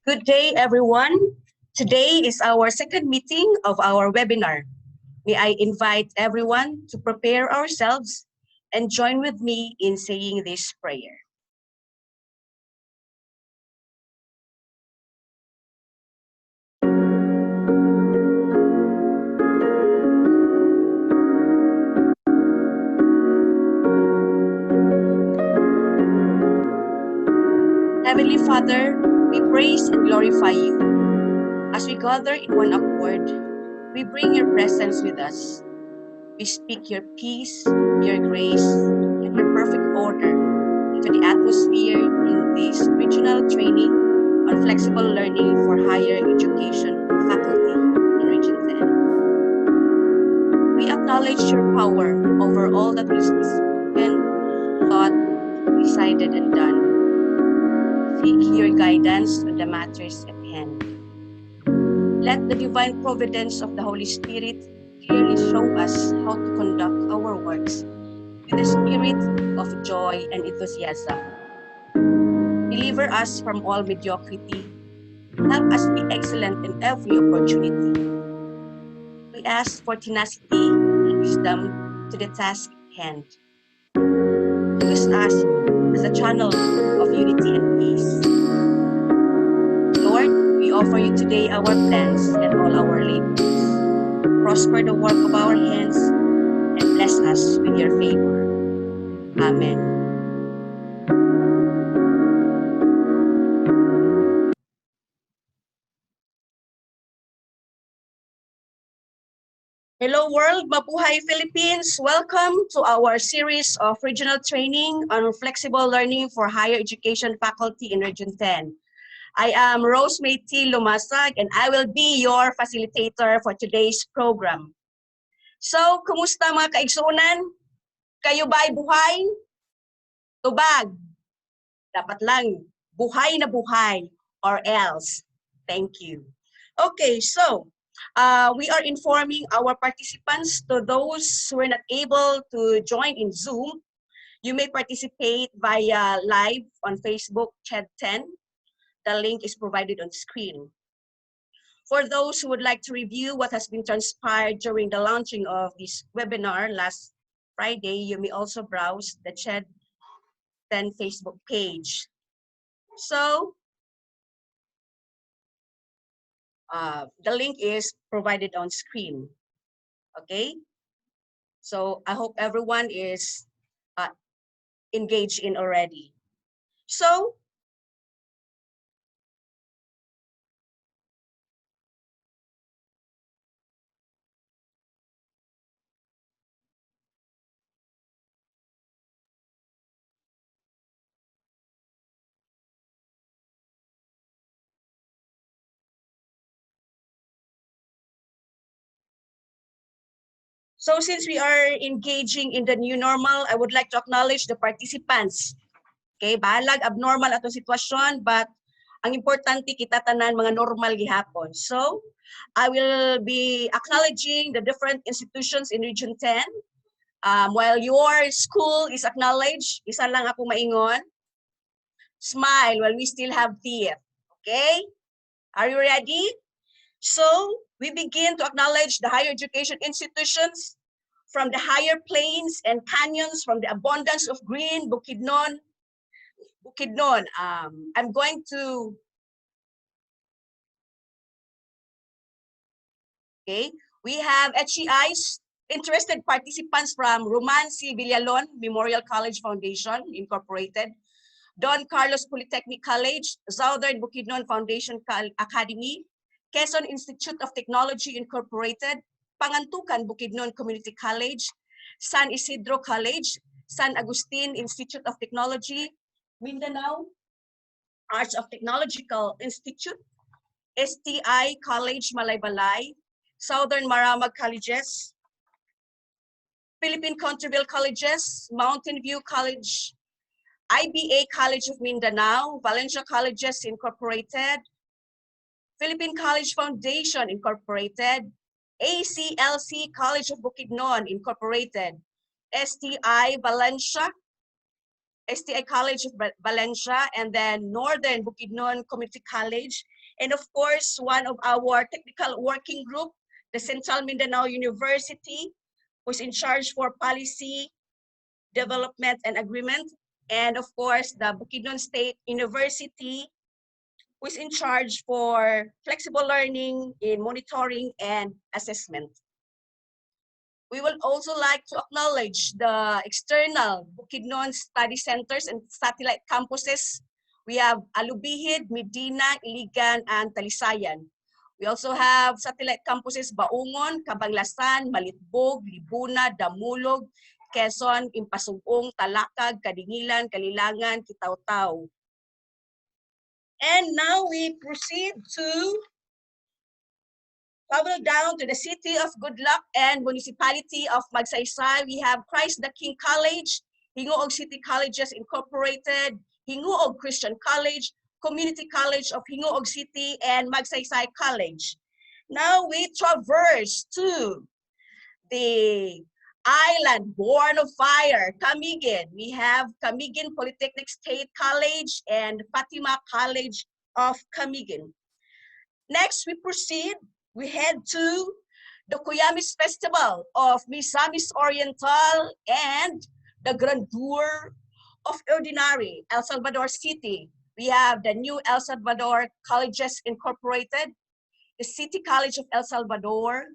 Good day, everyone. Today is our second meeting of our webinar. May I invite everyone to prepare ourselves and join with me in saying this prayer. Heavenly Father, we praise and glorify you. As we gather in one accord, we bring your presence with us. We speak your peace, your grace, and your perfect order into the atmosphere in this regional training on flexible learning for higher education faculty in Region 10. We acknowledge your power over all that is spoken, thought, decided, and done. Seek your guidance on the matters at hand. Let the divine providence of the Holy Spirit clearly show us how to conduct our works with a spirit of joy and enthusiasm. Deliver us from all mediocrity. Help us be excellent in every opportunity. We ask for tenacity and wisdom to the task at hand. Use us as a channel of unity and peace. Lord, we offer you today our plans and all our labors. Prosper the work of our hands and bless us with your favor. Amen. Hello world, mabuhay Philippines! Welcome to our series of regional training on flexible learning for higher education faculty in Region 10. I am Rosemary T. Lumasag and I will be your facilitator for today's program. So, kumusta mga kaigsuunan? Kayo ba'y buhay? Tubag? Dapat lang, buhay na buhay or else. Thank you. Okay, so we are informing our participants, to those who are not able to join in Zoom, you may participate via live on Facebook Chat 10. The link is provided on screen. For those who would like to review what has been transpired during the launching of this webinar last Friday, you may also browse the Chat 10 Facebook page. So, the link is provided on screen, okay? So I hope everyone is engaged in already. So, since we are engaging in the new normal, I would like to acknowledge the participants. Okay, balag abnormal atong sitwasyon, but ang importante kita tanan mga normal gihapon. So, I will be acknowledging the different institutions in Region 10. While your school is acknowledged, isa lang ako maingon, smile while we still have teeth. Okay? Are you ready? So, we begin to acknowledge the higher education institutions from the higher plains and canyons, from the abundance of green, Bukidnon. I'm going to, okay, we have HEI's interested participants from Romansi Villalon Memorial College Foundation, Incorporated, Don Carlos Polytechnic College, Southern Bukidnon Foundation Academy, Quezon Institute of Technology Incorporated, Pangantukan Bukidnon Community College, San Isidro College, San Agustin Institute of Technology, Mindanao Arts of Technological Institute, STI College Malaybalay, Southern Maramag Colleges, Philippine Countreville Colleges, Mountain View College, IBA College of Mindanao, Valencia Colleges Incorporated, Philippine College Foundation Incorporated, ACLC College of Bukidnon Incorporated, STI Valencia, STI College of Valencia, and then Northern Bukidnon Community College, And of course, one of our technical working group, the Central Mindanao University, who's in charge for policy, development, and agreement. And of course, the Bukidnon State University, who is in charge for flexible learning in monitoring and assessment. We would also like to acknowledge the external Bukidnon study centers and satellite campuses. We have Alubihid, Medina, Iligan, and Talisayan. We also have satellite campuses Baungon, Cabanglasan, Malitbog, Libuna, Damulog, Quezon, Impasugong, Talakag, Kadingilan, Kalilangan, Kitaw-Taw. And now we proceed to travel down to the city of Good Luck and municipality of Magsaysay. We have Christ the King College, Hingoog City Colleges Incorporated, Hingoog Christian College, Community College of Hingoog City, and Magsaysay College. Now we traverse to the island born of fire, Camiguin. We have Camiguin Polytechnic State College and Fatima College of Camiguin. Next, we proceed. We head to the Cuyamis Festival of Misamis Oriental and the Grandeur of Ordinary, El Salvador City. We have the new El Salvador Colleges Incorporated, the City College of El Salvador,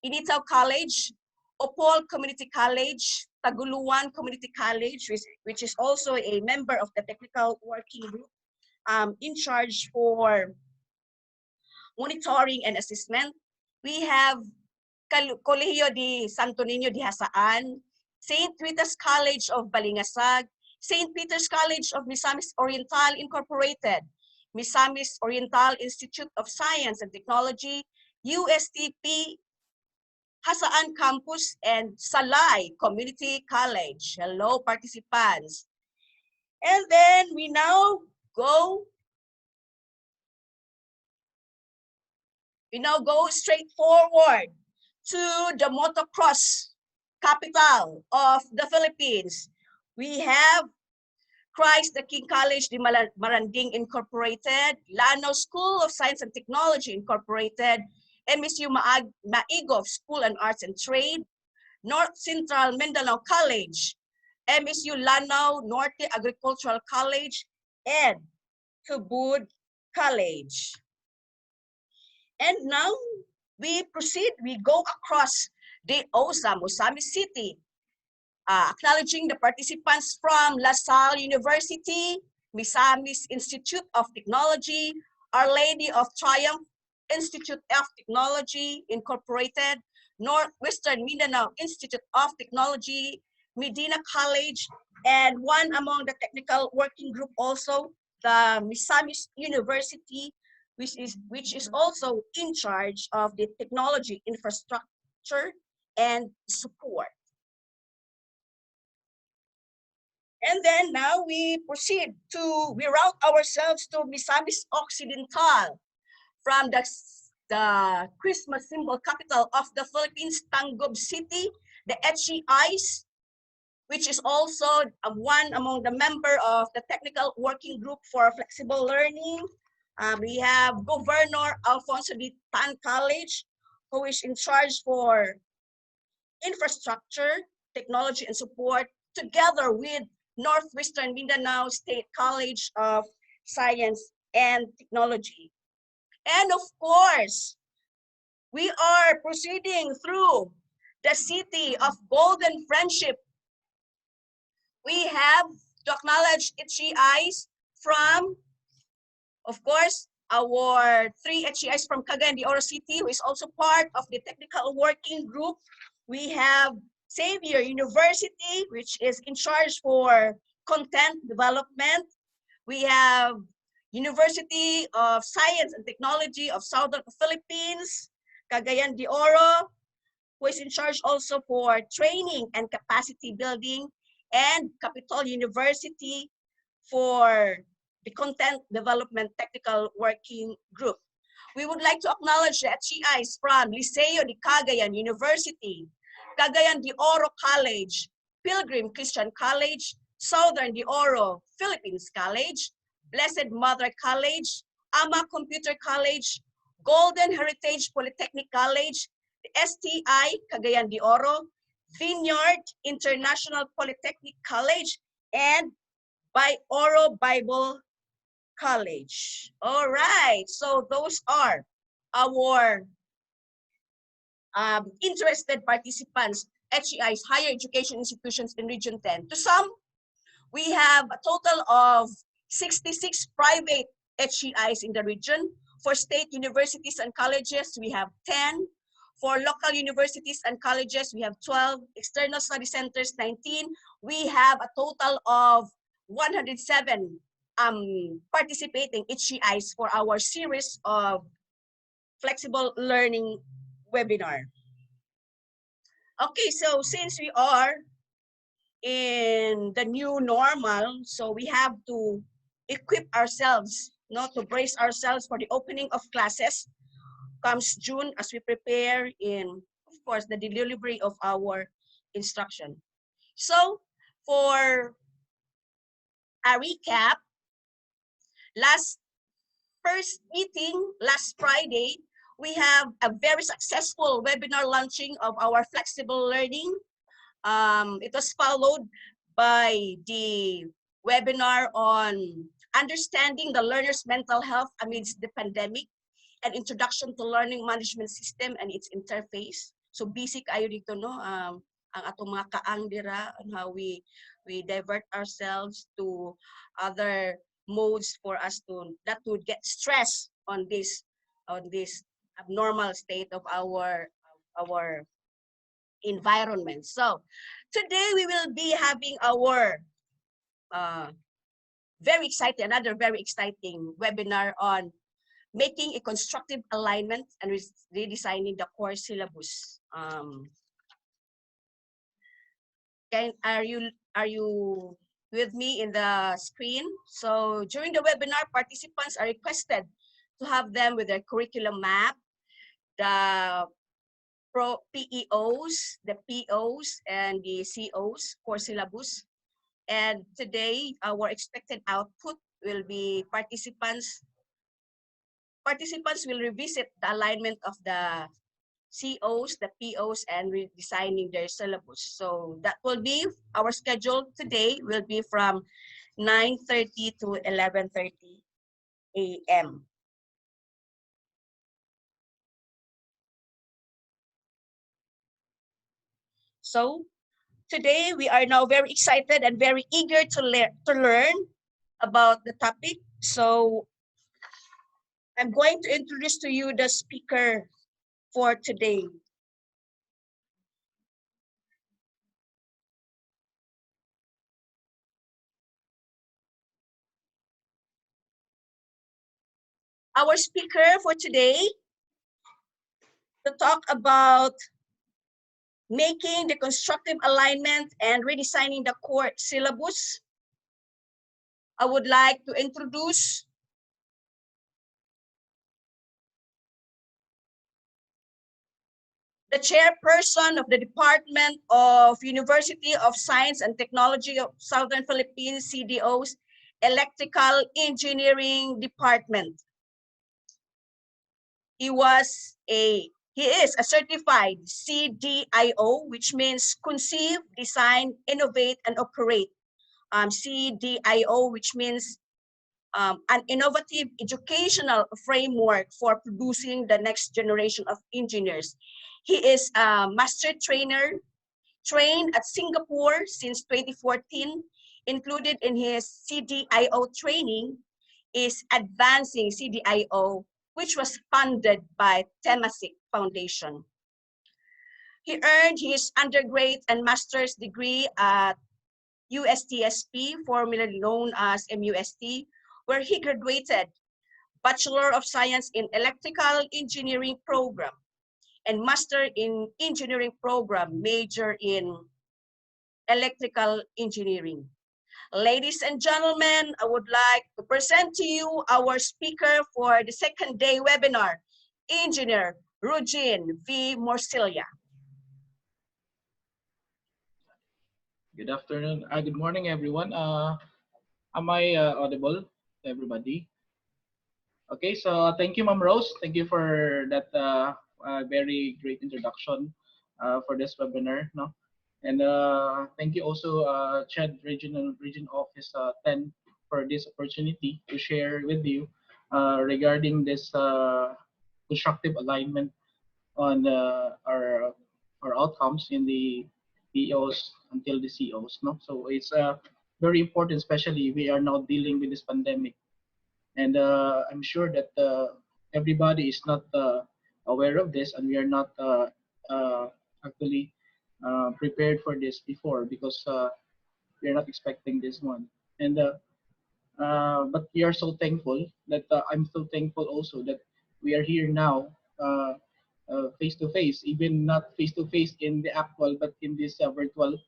Initaw College, Opol Community College, Taguluan Community College, which is also a member of the technical working group in charge for monitoring and assessment. We have Colegio de Santo Niño de Hasaan, St. Peter's College of Balingasag, St. Peter's College of Misamis Oriental Incorporated, Misamis Oriental Institute of Science and Technology, USTP Hasaan Campus, and Salay Community College. Hello, participants. And then we now go straight forward to the motocross capital of the Philippines. We have Christ the King College de Maranding Incorporated, Lanao School of Science and Technology Incorporated, MSU Maigov School and Arts and Trade, North Central Mindanao College, MSU Lanao Norte Agricultural College, and Tubud College. And now we proceed, we go across the OSA, Misamis City, acknowledging the participants from LaSalle University, Misamis Institute of Technology, Our Lady of Triumph Institute of Technology Incorporated, Northwestern Mindanao Institute of Technology, Medina College, and one among the technical working group also, the Misamis University, which is also in charge of the technology infrastructure and support. And then now we proceed to, we route ourselves to Misamis Occidental from the Christmas symbol capital of the Philippines, Tangub City, the HEIs, which is also one among the member of the technical working group for flexible learning. We have Governor Alfonso D. Tan College, who is in charge for infrastructure, technology, and support, together with Northwestern Mindanao State College of Science and Technology. And of course, we are proceeding through the city of Golden Friendship. We have to acknowledge HEIs from, of course, our 3 HEIs from Cagayan de Oro City, who is also part of the technical working group. We have Xavier University, which is in charge for content development. We have University of Science and Technology of Southern Philippines, Cagayan de Oro, who is in charge also for training and capacity building, and Capitol University for the Content Development Technical Working Group. We would like to acknowledge the HEIs from Liceo de Cagayan University, Cagayan de Oro College, Pilgrim Christian College, Southern de Oro Philippines College, Blessed Mother College, AMA Computer College, Golden Heritage Polytechnic College, the STI Cagayan de Oro, Vineyard International Polytechnic College, and by Oro Bible College. All right, so those are our interested participants, HEIs, higher education institutions in Region 10. To some, we have a total of 66 private HEIs in the region. For state universities and colleges, we have 10. For local universities and colleges, we have 12. External study centers, 19. We have a total of 107 participating HEIs for our series of flexible learning webinar. Okay, so since we are in the new normal, so we have to equip ourselves, not to brace ourselves for the opening of classes comes June as we prepare in, of course, the delivery of our instruction. So for a recap, first meeting last Friday, we have a very successful webinar launching of our flexible learning. It was followed by the webinar on understanding the learner's mental health amidst the pandemic, an introduction to learning management system and its interface. So basic ayo dito, no? Ang atong mga kaang dira on how we divert ourselves to other modes for us to not to get stressed on this abnormal state of our environment. So today we will be having our another very exciting webinar on making a constructive alignment and redesigning the core syllabus. Are you with me in the screen? So during the webinar, participants are requested to have them with their curriculum map, the PEOs, the POs, and the COs, core syllabus. And today, our expected output will be participants will revisit the alignment of the COs, the POs, and redesigning their syllabus. So that will be our schedule today will be from 9:30 to 11:30 a.m. So today we are now very excited and very eager to learn about the topic. So I'm going to introduce to you the speaker for today. Our speaker for today to talk about making the constructive alignment and redesigning the core syllabus. I would like to introduce the chairperson of the Department of University of Science and Technology of Southern Philippines, CDO's Electrical Engineering Department. He is a certified CDIO, which means conceive, design, innovate, and operate. CDIO, which means an innovative educational framework for producing the next generation of engineers. He is a master trainer, trained at Singapore since 2014. Included in his CDIO training is Advancing CDIO, which was funded by Temasek Foundation. He earned his undergraduate and master's degree at USTSP, formerly known as MUST, where he graduated Bachelor of Science in Electrical Engineering program and Master in Engineering program, major in Electrical Engineering. Ladies and gentlemen, I would like to present to you our speaker for the second day webinar, Engineer Rugin V. Morcilla. Good afternoon. Good morning, everyone. Am I audible to everybody? Okay, so thank you, Ma'am Rose. Thank you for that very great introduction for this webinar. No, and thank you also, Chad Region Office 10 for this opportunity to share with you regarding this constructive alignment on our outcomes in the POs until the COs. No, so it's very important, especially we are now dealing with this pandemic, and I'm sure that everybody is not aware of this, and we are not uh, actually prepared for this before because we are not expecting this one. And but we are so thankful that I'm so thankful also that we are here now, face to face, even not face to face in the actual, but in this virtual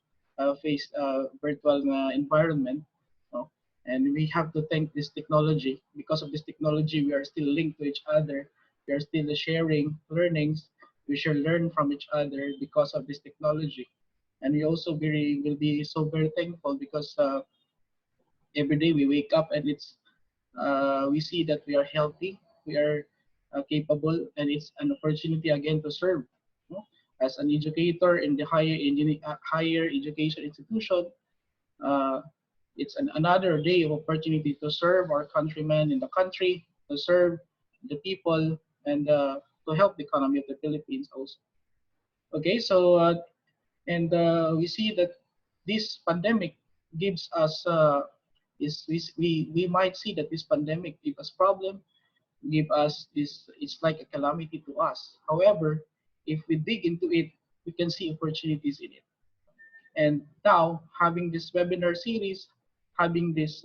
environment. No? And we have to thank this technology. Because of this technology, we are still linked to each other. We are still sharing learnings. We shall learn from each other because of this technology. And we also will be so very thankful because every day we wake up and we see that we are healthy, we are capable, and it's an opportunity again to serve. No? As an educator in the higher education institution, uh, it's another day of opportunity to serve our countrymen in the country, to serve the people, and to help the economy of the Philippines also. Okay, so and we see that this pandemic gives us is we might see that this pandemic give us problem, give us this, it's like a calamity to us. However, if we dig into it, we can see opportunities in it. And now having this webinar series, having this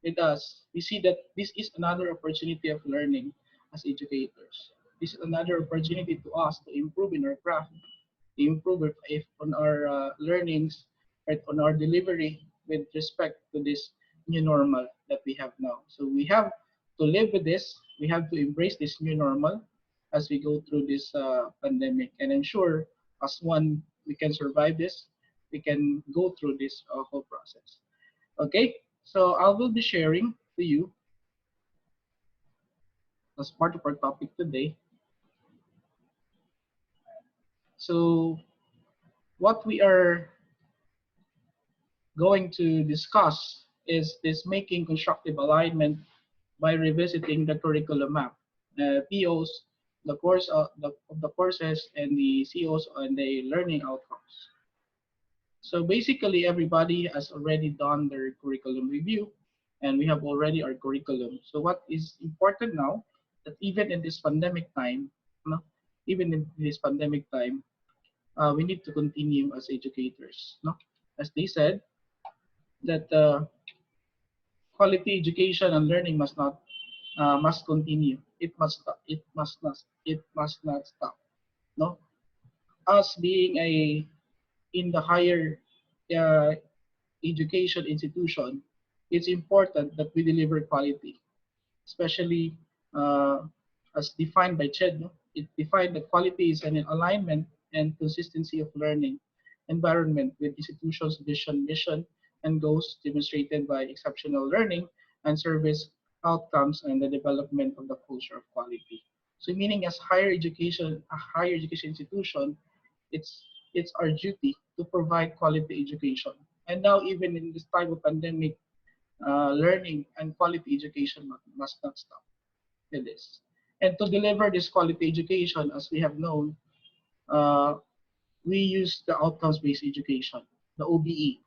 with us, we see that this is another opportunity of learning as educators. This is another opportunity to us to improve in our craft, improve if on our learnings, right, on our delivery with respect to this new normal that we have now. So we have to live with this. We have to embrace this new normal as we go through this pandemic, and ensure as one we can survive this. We can go through this whole process. Okay, so I will be sharing to you as part of our topic today. So what we are going to discuss is this making constructive alignment by revisiting the curriculum map, POs, the courses, and the COs and the learning outcomes. So basically, everybody has already done their curriculum review, and we have already our curriculum. So what is important now, that even in this pandemic time, no, even in this pandemic time, we need to continue as educators. No, as they said that quality education and learning must continue. It must stop. It must not stop. No, us being a in the higher uh, education institution, it's important that we deliver quality, especially uh, as defined by CHED. No? It defined that quality is an alignment and consistency of learning environment with institution's vision, mission, and goals demonstrated by exceptional learning and service outcomes and the development of the culture of quality. So meaning as a higher education institution, it's it's our duty to provide quality education. And now even in this type of pandemic, learning and quality education must not stop with this. And to deliver this quality education, as we have known, uh, we use the outcomes-based education, the OBE.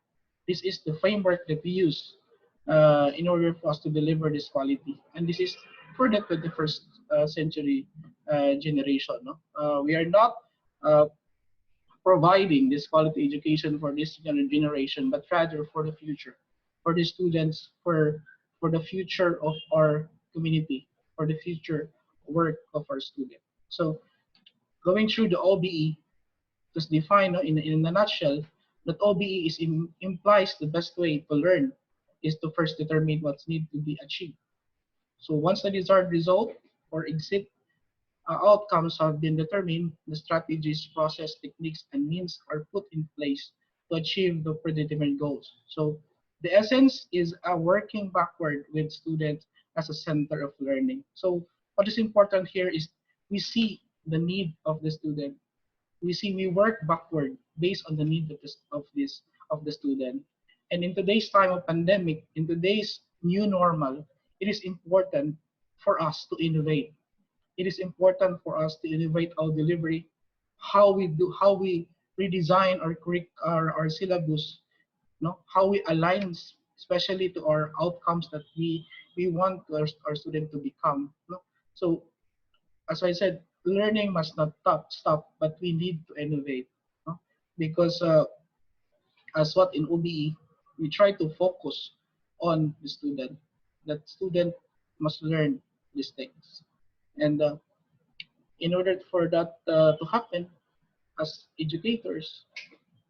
This is the framework that we use in order for us to deliver this quality. And this is for the 21st century generation. No? We are not uh, providing this quality education for this generation, but rather for the future, for the students, for the future of our community, for the future work of our student. So going through the OBE, just define in a nutshell, that OBE implies the best way to learn is to first determine what's need to be achieved. So once the desired result or exit outcomes have been determined, the strategies, process, techniques, and means are put in place to achieve the predetermined goals. So the essence is working backward with students as a center of learning. So what is important here is we see the need of the student. We work backward based on the need of the student. And in today's time of pandemic, in today's new normal, it is important for us to innovate. It is important for us to innovate our delivery, how we redesign our syllabus, no, how we align, especially to our outcomes that we want our student to become. No? So as I said, learning must not stop, but we need to innovate. No? Because as what in OBE, we try to focus on the student. That student must learn these things. And in order for that to happen, as educators,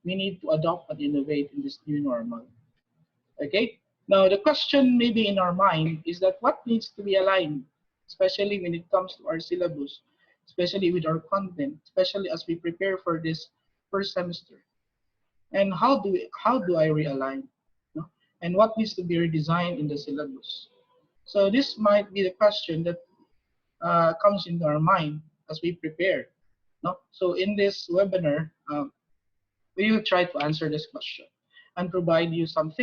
we need to adopt and innovate in this new normal. Okay? Now, the question maybe in our mind is that what needs to be aligned, especially when it comes to our syllabus, especially with our content, especially as we prepare for this first semester. And how do I realign? No? And what needs to be redesigned in the syllabus? So this might be the question that comes into our mind as we prepare. No? So in this webinar, we will try to answer this question and provide you some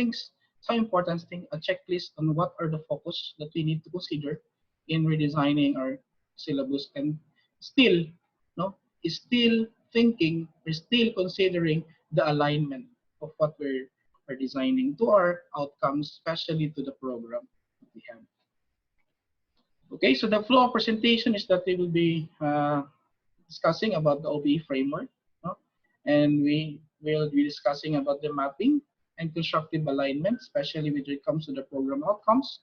important things, a checklist on what are the focus that we need to consider in redesigning our syllabus, and still, no, is still thinking, we're still considering the alignment of what we're designing to our outcomes, especially to the program that we have. Okay, so the flow of presentation is that we will be discussing about the OBE framework, no? And we will be discussing about the mapping and constructive alignment, especially when it comes to the program outcomes,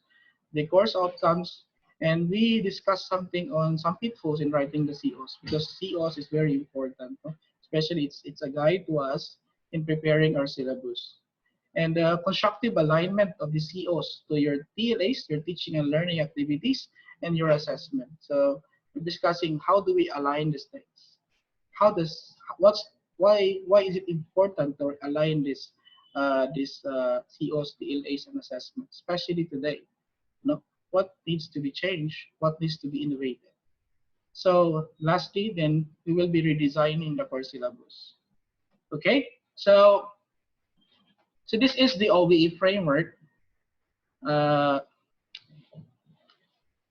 the course outcomes, and we discuss something on some pitfalls in writing the COs, because COs is very important, no? Especially it's a guide to us in preparing our syllabus. And the constructive alignment of the COs to your TLAs, your teaching and learning activities, and your assessment. So we're discussing how do we align these things. Why is it important to align this COs, TLAs, and assessment, especially today? You know, what needs to be changed? What needs to be innovated? So lastly, then we will be redesigning the course syllabus. Okay, so this is the OBE framework. Uh,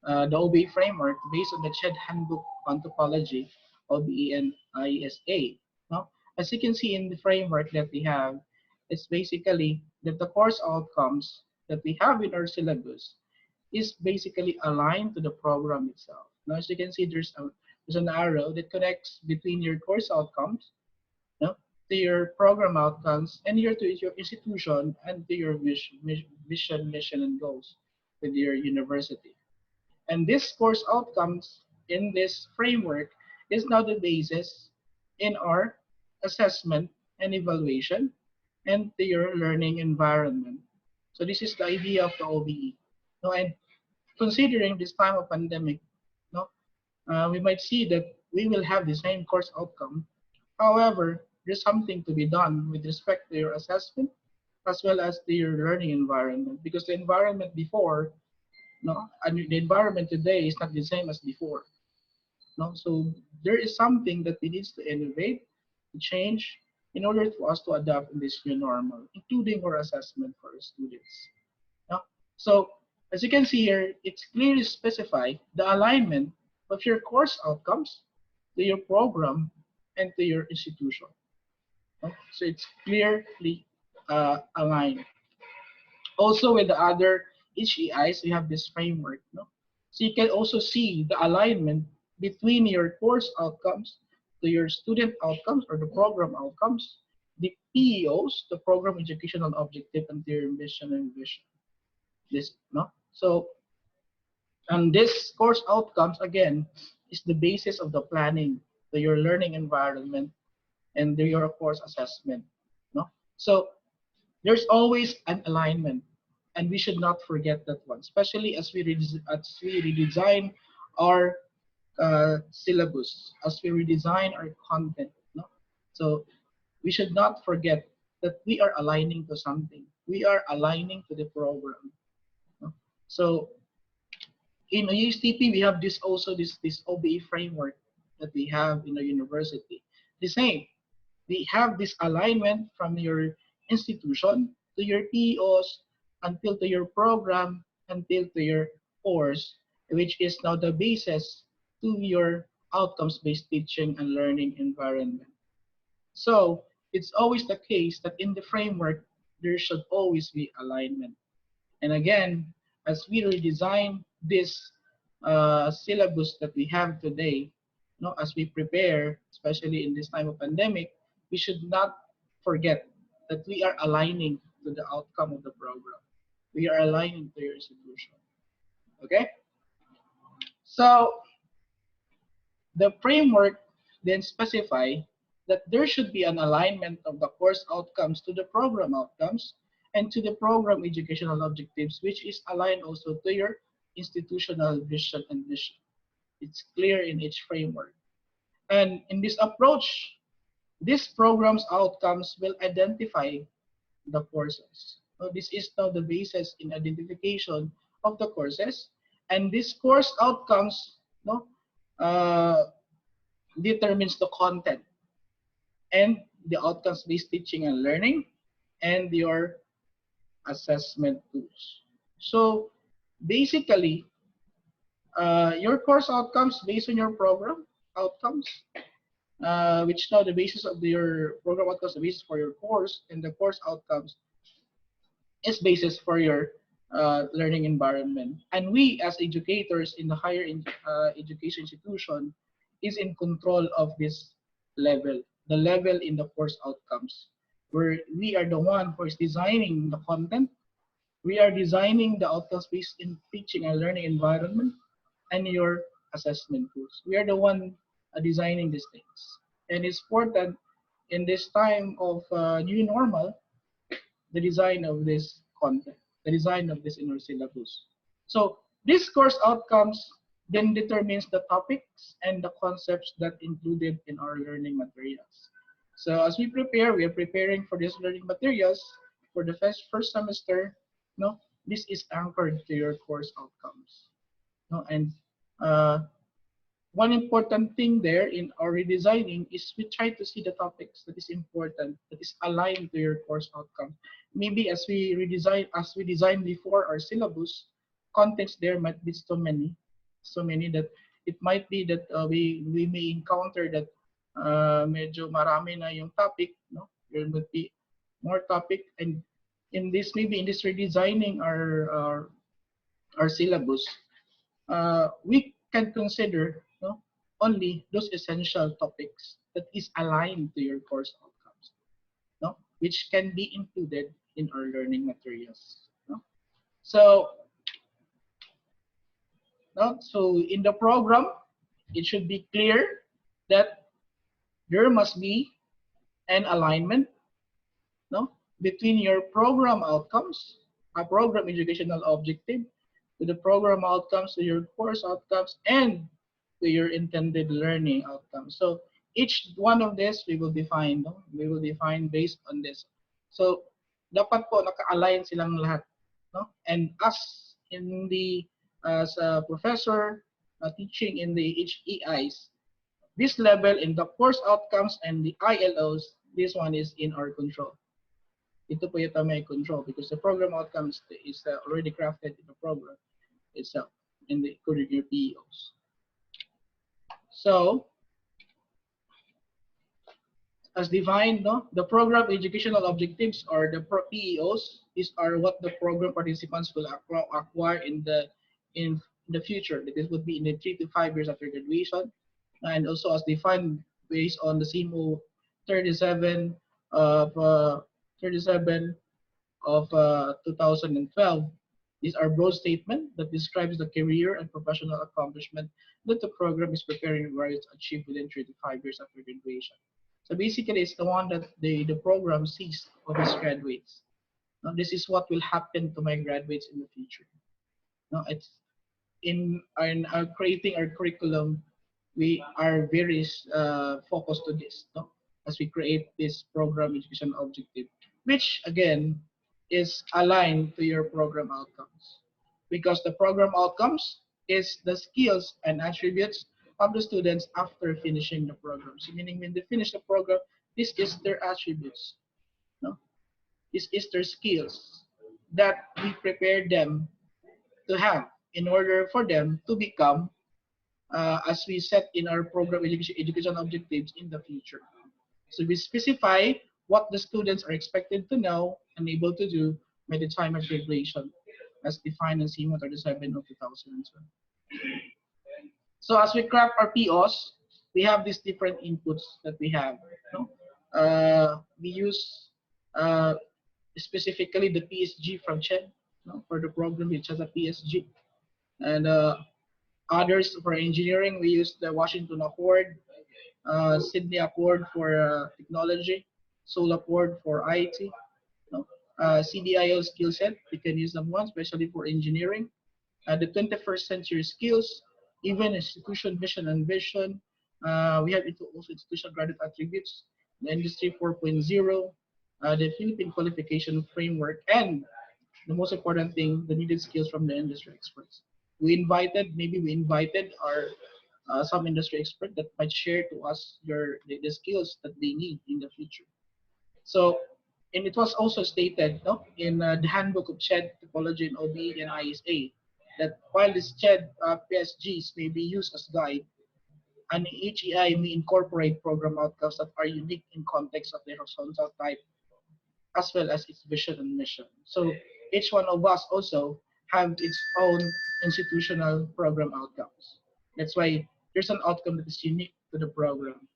the OBE framework based on the CHED Handbook on Topology, OBE and ISA. No? As you can see in the framework that we have, it's basically that the course outcomes that we have in our syllabus is basically aligned to the program itself. Now, as you can see, there's an arrow that connects between your course outcomes, no, to your program outcomes, and to your institution and to your vision, mission, and goals with your university. And this course outcomes in this framework is now the basis in our assessment and evaluation and to your learning environment. So this is the idea of the OBE. No, and considering this time of pandemic, no, we might see that we will have the same course outcome. However, there's something to be done with respect to your assessment as well as to your learning environment, because the environment before, no, and the environment today is not the same as before. No, so there is something that we need to innovate, to change, in order for us to adapt in this new normal, including our assessment for our students. No? So as you can see here, it's clearly specified the alignment of your course outcomes to your program and to your institution. No? So it's clearly aligned. Also with the other HEIs, we have this framework. No? So you can also see the alignment between your course outcomes to your student outcomes or the program outcomes, the PEOs, the program educational objective, and their mission and vision. This, no? So, and this course outcomes again is the basis of the planning to your learning environment and to your course assessment. No? So there's always an alignment, and we should not forget that one, especially as we redesign our syllabus, as we redesign our content. No? So we should not forget that we are aligning to something. We are aligning to the program. No? So in USTP, we have this also this OBE framework that we have in the university. The same, we have this alignment from your institution to your PEOs until to your program until to your course, which is now the basis to your outcomes-based teaching and learning environment. So it's always the case that in the framework, there should always be alignment. And again, as we redesign this syllabus that we have today, as we prepare, especially in this time of pandemic, we should not forget that we are aligning to the outcome of the program. We are aligning to your institution. Okay? So the framework then specify that there should be an alignment of the course outcomes to the program outcomes and to the program educational objectives, which is aligned also to your institutional vision and mission. It's clear in each framework. And in this approach, this program's outcomes will identify the courses. So this is now the basis in identification of the courses. And this course outcomes uh, determines the content and the outcomes-based teaching and learning and your assessment tools. So basically, your course outcomes based on your program outcomes, which now the basis of your program outcomes, the basis for your course, and the course outcomes is basis for your learning environment. And we as educators in the higher education institution is in control of this level, the level in the course outcomes, where we are the one who is designing the content, we are designing the outcomes based in teaching and learning environment and your assessment tools. We are the one designing these things. And it's important in this time of new normal, the design of this content, the design of this inner syllabus. So this course outcomes then determines the topics and the concepts that included in our learning materials. So as we prepare, we are preparing for these learning materials for the first semester. This is anchored to your course outcomes. And one important thing there in our redesigning is we try to see the topics that is important, that is aligned to your course outcome. Maybe as we designed before our syllabus, contents there might be so many that it might be that we may encounter that medyo marami na yung topic, there would be more topic, and in this redesigning our syllabus, we can consider only those essential topics that is aligned to your course outcomes, which can be included in our learning materials. So, so in the program, it should be clear that there must be an alignment between your program outcomes, a program educational objective, to the program outcomes, to your course outcomes, and to your intended learning outcomes. So each one of this we will define, we will define based on this. So dapat po naka-align silang lahat, And us in the as a professor teaching in the HEIs, this level in the course outcomes and the ILOs, this one is in our control. Ito po yung may control because the program outcomes is already crafted in the program itself in the curricular PEOs. So, as defined, the program educational objectives or the PEOs are what the program participants will acquire in the future. This would be in the 3 to 5 years after graduation, and also as defined based on the CMO 37 of 2012. These are broad statement that describes the career and professional accomplishment that the program is preparing to achieve within 3 to 5 years after graduation. So basically, it's the one that the program sees of its graduates. Now, this is what will happen to my graduates in the future. Now, it's in creating our curriculum, we are very focused to this, as we create this program education objective, which again is aligned to your program outcomes, because the program outcomes is the skills and attributes of the students after finishing the program. So meaning when they finish the program, this is their attributes. No? This is their skills that we prepare them to have in order for them to become, as we set in our program education objectives in the future. So we specify what the students are expected to know and able to do by the time of graduation, as defined in CMO 37 of 2012. So as we craft our POs, we have these different inputs that we have. No? We use specifically the PSG from CHED, no, for the program which has a PSG. And others for engineering, we use the Washington Accord, Sydney Accord for technology, Seoul Accord for IT, no? CDIO skill set, we can use them one, especially for engineering. The 21st century skills, even institution mission and vision. We have also institutional graduate attributes, the industry 4.0, the Philippine qualification framework, and the most important thing, the needed skills from the industry experts. Maybe we invited our some industry expert that might share to us the skills that they need in the future. So, and it was also stated, no, in the handbook of CHED, Topology and OBE and ISA, that while this CHED PSGs may be used as guide, an HEI may incorporate program outcomes that are unique in context of the horizontal type as well as its vision and mission. So each one of us also have its own institutional program outcomes. That's why there's an outcome that is unique to the program.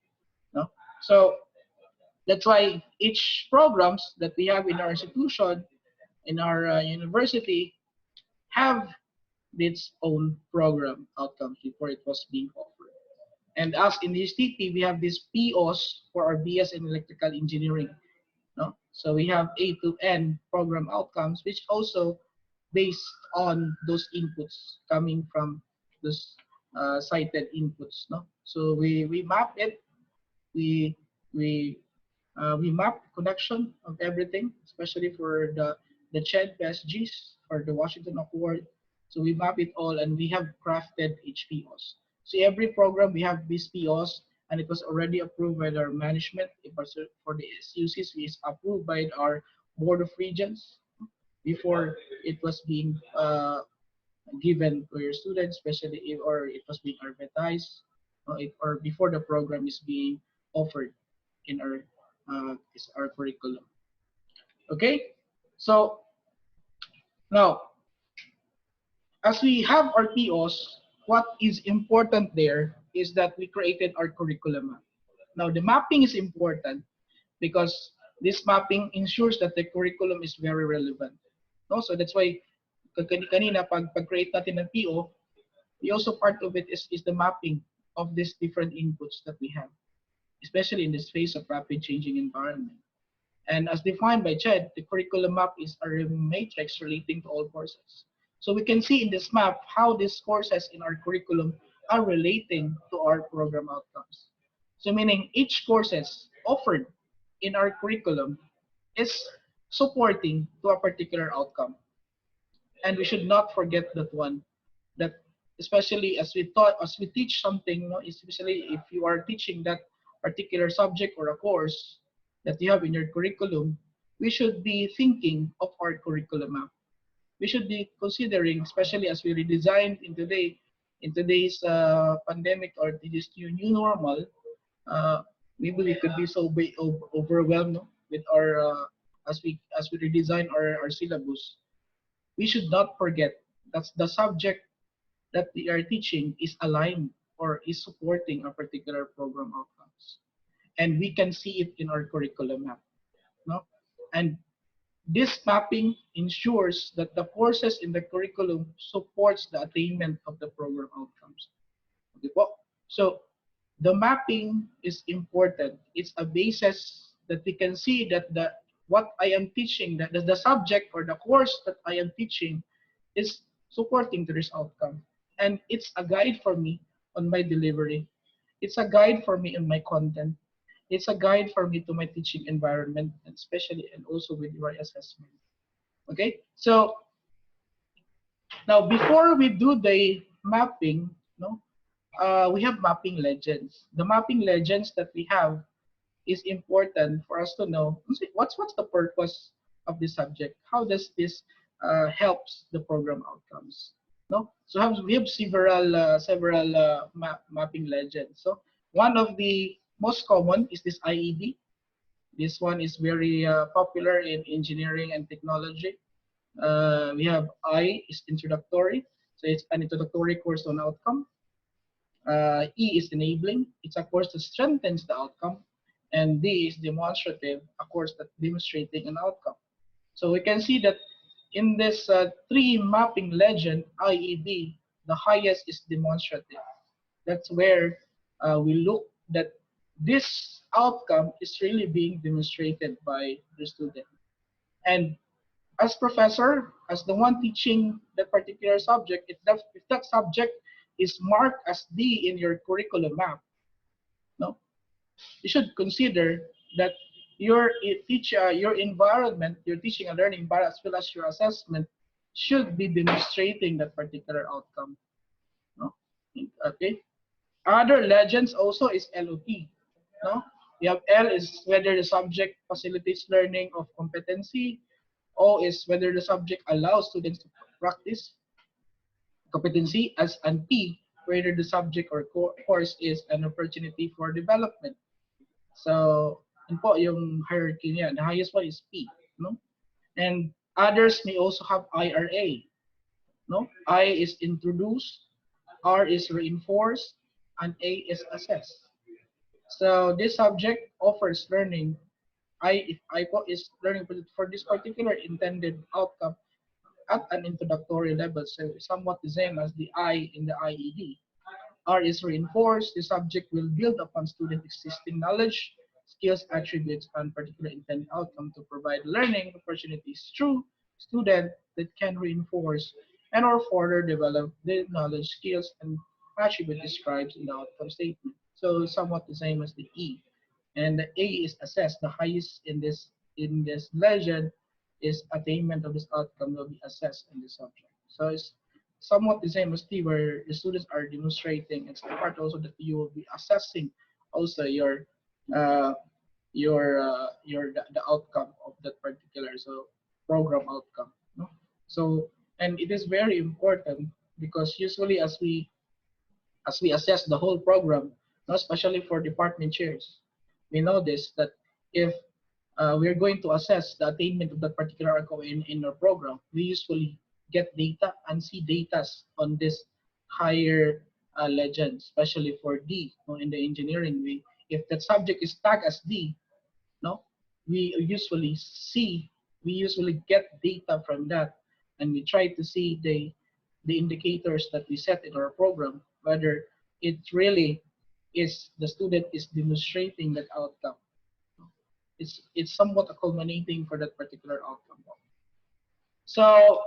No? So that's why each programs that we have in our institution, in our university, have its own program outcomes before it was being offered. And as in the STP, we have these POs for our BS in electrical engineering. No? So we have A to N program outcomes, which also based on those inputs coming from those cited inputs. No? So we map it, we we we map connection of everything, especially for the CHED PSGs or the Washington Accord. So we map it all and we have crafted HPOs. So every program we have these POs and it was already approved by our management. It was for the SUCs, it's approved by our Board of Regents before it was being given to your students, especially if, or it was being advertised, or before the program is being offered in our curriculum. Okay, so now as we have our POs, what is important there is that we created our curriculum map. Now the mapping is important because this mapping ensures that the curriculum is very relevant. No? So that's why kanina pag-create natin ng PO, we also part of it is the mapping of these different inputs that we have, especially in this phase of rapid changing environment. And as defined by CHED, the curriculum map is a matrix relating to all courses. So we can see in this map how these courses in our curriculum are relating to our program outcomes. So meaning each courses offered in our curriculum is supporting to a particular outcome. And we should not forget that one, that especially as we teach something, no, especially if you are teaching that particular subject or a course that you have in your curriculum, we should be thinking of our curriculum map. We should be considering, especially as we redesign in today's pandemic or this new normal, maybe we could be so overwhelmed, no, with our as we redesign our syllabus. We should not forget that the subject that we are teaching is aligned or is supporting a particular program outcomes, and we can see it in our curriculum map. No, and this mapping ensures that the courses in the curriculum supports the attainment of the program outcomes. Okay po? So the mapping is important. It's a basis that we can see that what I am teaching, that the subject or the course that I am teaching is supporting to this outcome. And it's a guide for me on my delivery. It's a guide for me in my content. It's a guide for me to my teaching environment, especially and also with your assessment. Okay, so now before we do the mapping, no, we have mapping legends. The mapping legends that we have is important for us to know what's the purpose of this subject. How does this helps the program outcomes? No, so we have several mapping legends. So one of the most common is this IED. This one is very popular in engineering and technology. We have I is introductory, so it's an introductory course on outcome. E is enabling, it's a course that strengthens the outcome, and D is demonstrative, a course that demonstrating an outcome. So we can see that in this three mapping legend, IED, the highest is demonstrative. That's where we look that this outcome is really being demonstrated by the student. And as professor, as the one teaching that particular subject, if that subject is marked as D in your curriculum map, no, you should consider that your environment, your teaching and learning environment, as well as your assessment, should be demonstrating that particular outcome. No, okay. Other legends also is LOT. No, we have L is whether the subject facilitates learning of competency. O is whether the subject allows students to practice competency, as and P whether the subject or course is an opportunity for development. So, yun po yung hierarchy niya. The highest one is P, no? And others may also have IRA, no? I is introduce, R is reinforce, and A is assess. So this subject offers learning. If I is learning for this particular intended outcome at an introductory level, so somewhat the same as the I in the IED. R is reinforced. The subject will build upon student existing knowledge, skills, attributes, and particular intended outcome to provide learning opportunities through student that can reinforce and or further develop the knowledge, skills, and attribute described in the outcome statement. So somewhat the same as the E. And the A is assessed. The highest in this legend is attainment of this outcome will be assessed in the subject. So it's somewhat the same as T, where the students are demonstrating. It's the part also that you will be assessing also uh, the outcome of that particular program outcome. No? So and it is very important because usually as we assess the whole program, no, especially for department chairs, we know this that if we're going to assess the attainment of that particular outcome in our program, we usually get data and see data on this higher legend, especially for D. No, in the engineering, if that subject is tagged as D, no, we usually get data from that, and we try to see the indicators that we set in our program, whether it really is the student is demonstrating that outcome. It's somewhat culminating for that particular outcome. So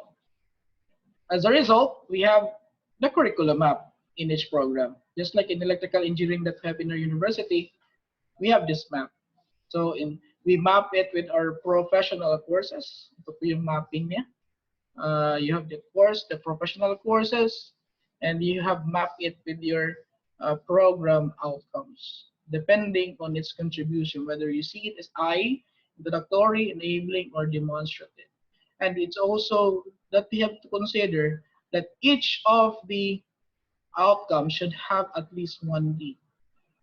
as a result, we have the curriculum map in each program. Just like in electrical engineering that we have in our university, we have this map. So we map it with our professional courses. Ito po yung mapping niya. You have the course, the professional courses, and you have mapped it with your program outcomes, depending on its contribution, whether you see it as I, introductory, enabling, or demonstrative. And it's also that we have to consider that each of the outcomes should have at least one D.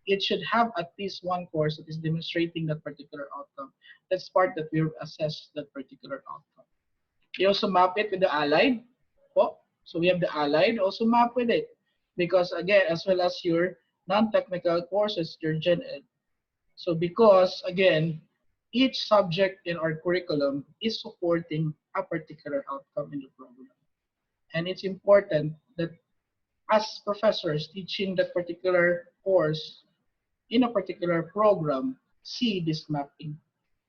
It should have at least one course that is demonstrating that particular outcome. That's part that we assess that particular outcome. You also map it with the allied. Oh, so we have the allied also map with it. Because again, as well as your non-technical courses, your gen ed. So because again, each subject in our curriculum is supporting a particular outcome in the program. And it's important that as professors teaching that particular course in a particular program, see this mapping.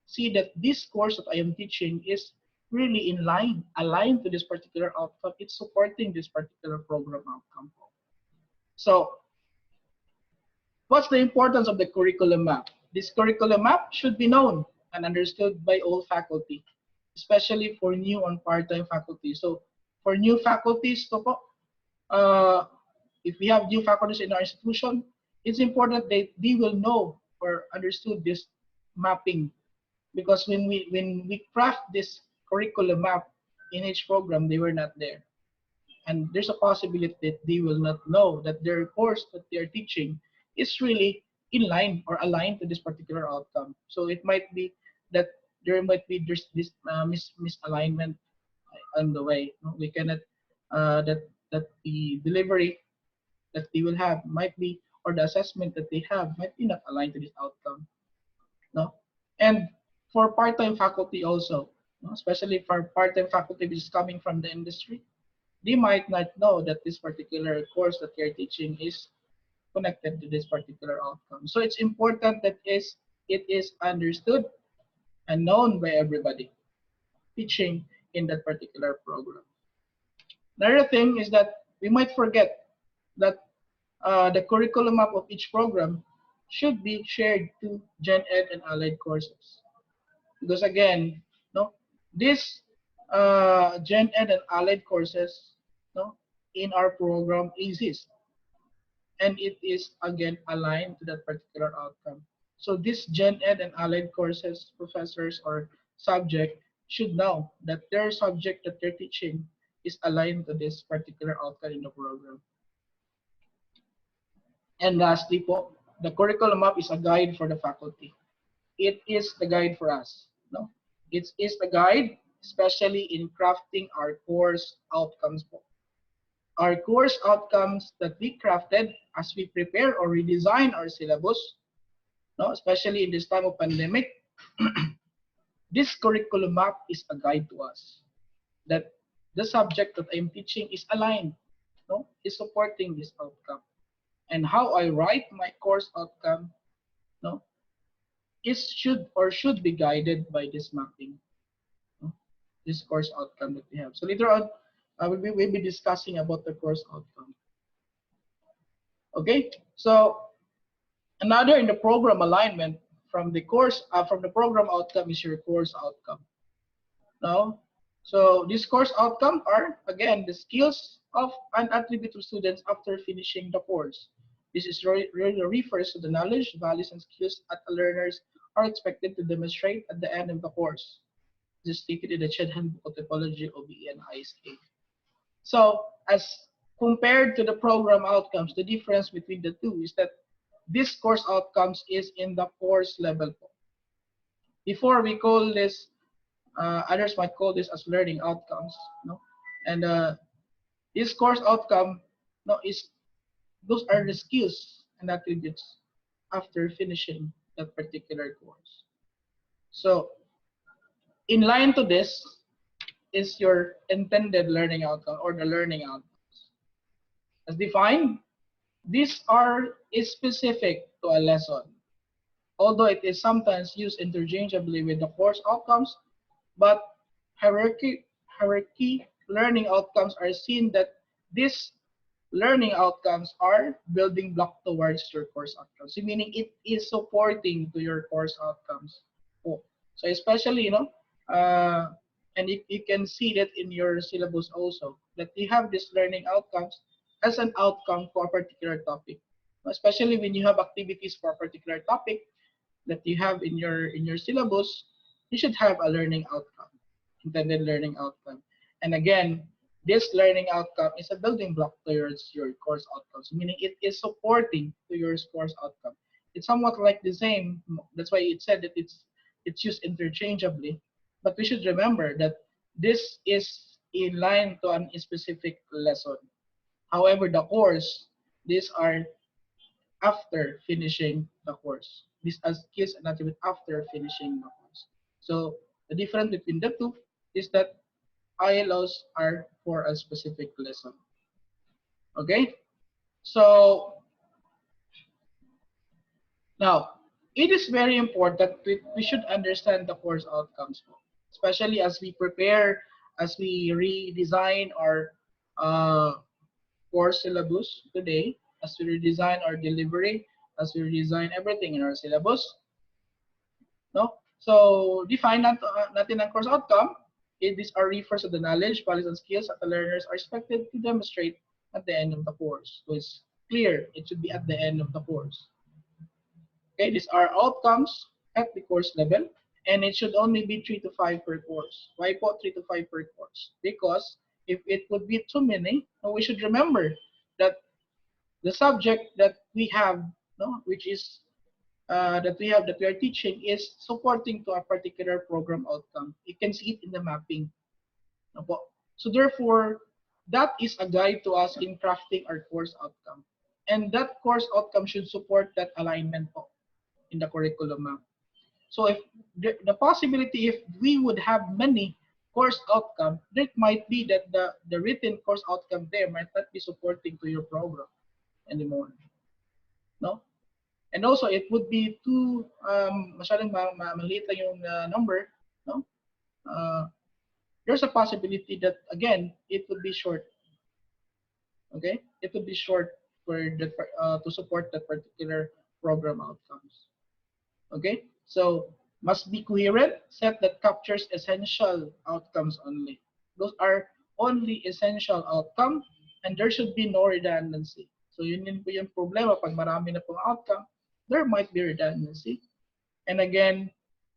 See that this course that I am teaching is really aligned to this particular outcome. It's supporting this particular program outcome. So what's the importance of the curriculum map? This curriculum map should be known and understood by all faculty, especially for new and part-time faculty. So for new faculties, to po, if we have new faculties in our institution, it's important that they will know or understood this mapping, because when we craft this curriculum map in each program, they were not there, and there's a possibility that they will not know that their course that they are teaching is really in line or aligned to this particular outcome. So it might be that there's this misalignment on the way. No? We cannot that the delivery that they will have might be, or the assessment that they have might be not aligned to this outcome. No, and for part-time faculty also, no? Especially for part-time faculty which is coming from the industry, they might not know that this particular course that they're teaching is connected to this particular outcome. So it's important that it is understood and known by everybody teaching in that particular program. Another thing is that we might forget that the curriculum map of each program should be shared to Gen Ed and allied courses. Because again, no, this Gen Ed and allied courses, no, in our program exist, and it is again aligned to that particular outcome. So this Gen Ed and allied courses, professors or subject should know that their subject that they're teaching is aligned to this particular outcome in the program. And lastly po, the curriculum map is a guide for the faculty. It is the guide for us. No? It is the guide, especially in crafting our course outcomes po. Our course outcomes that we crafted as we prepare or redesign our syllabus, no, especially in this time of pandemic, this curriculum map is a guide to us that the subject that I'm teaching is aligned, no, is supporting this outcome. And how I write my course outcome, no, is should be guided by this mapping, no, this course outcome that we have. So later on, we'll be discussing about the course outcome. Okay, so another in the program alignment from the program outcome is your course outcome. Now, so these course outcome are again the skills of an attribute of students after finishing the course. This is really refers to the knowledge, values, and skills that the learners are expected to demonstrate at the end of the course. This is stated in the CHED Handbook of Typology, OBE, and ISA. So, as compared to the program outcomes, the difference between the two is that this course outcomes is in the course level. Before we call this, others might call this as learning outcomes, no? And this course outcome, no, is those are the skills and attributes after finishing that particular course. So, in line to this is your intended learning outcome or the learning outcomes. As defined, these are specific to a lesson, although it is sometimes used interchangeably with the course outcomes, but hierarchy learning outcomes are seen that these learning outcomes are building block towards your course outcomes. So meaning it is supporting to your course outcomes. Oh, so especially, and you can see that in your syllabus also, that you have these learning outcomes as an outcome for a particular topic. Especially when you have activities for a particular topic that you have in your syllabus, you should have a learning outcome, intended learning outcome. And again, this learning outcome is a building block towards your course outcomes, meaning it is supporting to your course outcome. It's somewhat like the same. That's why it said that it's used interchangeably. But we should remember that this is in line to a specific lesson. However, the course, these are after finishing the course. These are skills and attributes after finishing the course. So the difference between the two is that ILOs are for a specific lesson. Okay? So now, it is very important we should understand the course outcomes, especially as we prepare, as we redesign our course syllabus today, as we redesign our delivery, as we redesign everything in our syllabus. No? So, define natin ang course outcome. These are refers to the knowledge, values, and skills that the learners are expected to demonstrate at the end of the course. So it's clear it should be at the end of the course. Okay, these are outcomes at the course level, and it should only be 3 to 5 per course. Why po 3 to 5 per course? Because if it would be too many, we should remember that the subject that we have, no, which is that we are teaching is supporting to a particular program outcome. You can see it in the mapping. No po? So therefore, that is a guide to us in crafting our course outcome. And that course outcome should support that alignment po in the curriculum map. So if the possibility if we would have many course outcome, it might be that the written course outcome there might not be supporting to your program anymore. No? And also it would be too masyadong maliit lang yung number, no? There's a possibility that again it would be short. Okay? It would be short for the to support that particular program outcomes. Okay, so must be coherent set that captures essential outcomes only. Those are only essential outcome, and there should be no redundancy. So yun din po yung problema pag marami na pong outcome, there might be redundancy. And again,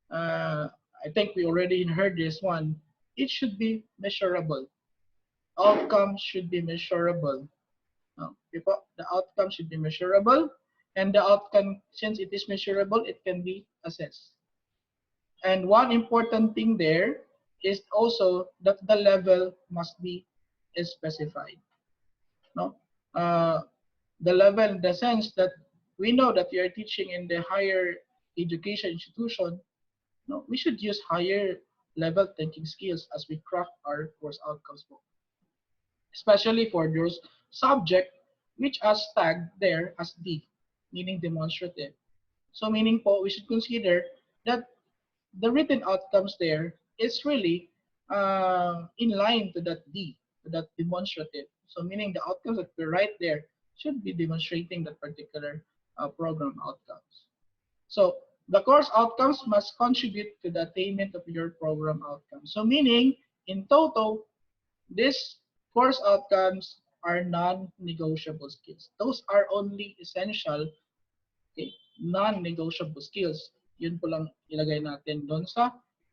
I think we already heard this one. It should be measurable. Outcomes should be measurable. The outcome should be measurable, and the outcome, since it is measurable, it can be assessed. And one important thing there is also that the level must be specified. No, the level in the sense that we know that you are teaching in the higher education institution. No, we should use higher level thinking skills as we craft our course outcomes book, especially for those subject which are tagged there as D, meaning demonstrative. So meaning po, we should consider that the written outcomes there is really in line to that D, to that demonstrative. So meaning the outcomes that we write there should be demonstrating that particular program outcomes. So the course outcomes must contribute to the attainment of your program outcomes. So meaning, in total, these course outcomes are non-negotiable skills. Those are only essential, okay, non-negotiable skills. Yun po lang ilagay natin doon sa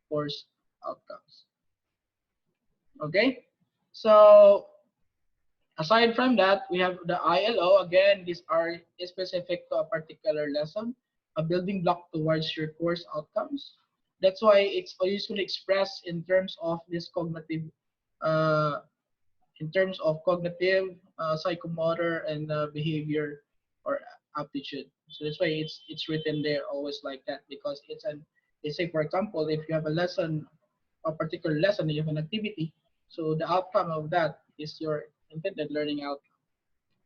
course outcomes. Okay? So, aside from that, we have the ILO. Again, these are specific to a particular lesson, a building block towards your course outcomes. That's why it's usually expressed in terms of this cognitive uh, psychomotor, and behavior or aptitude. So that's why it's written there always like that, because they say, for example, if you have a lesson, a particular lesson, you have an activity, so the outcome of that is your intended learning outcome.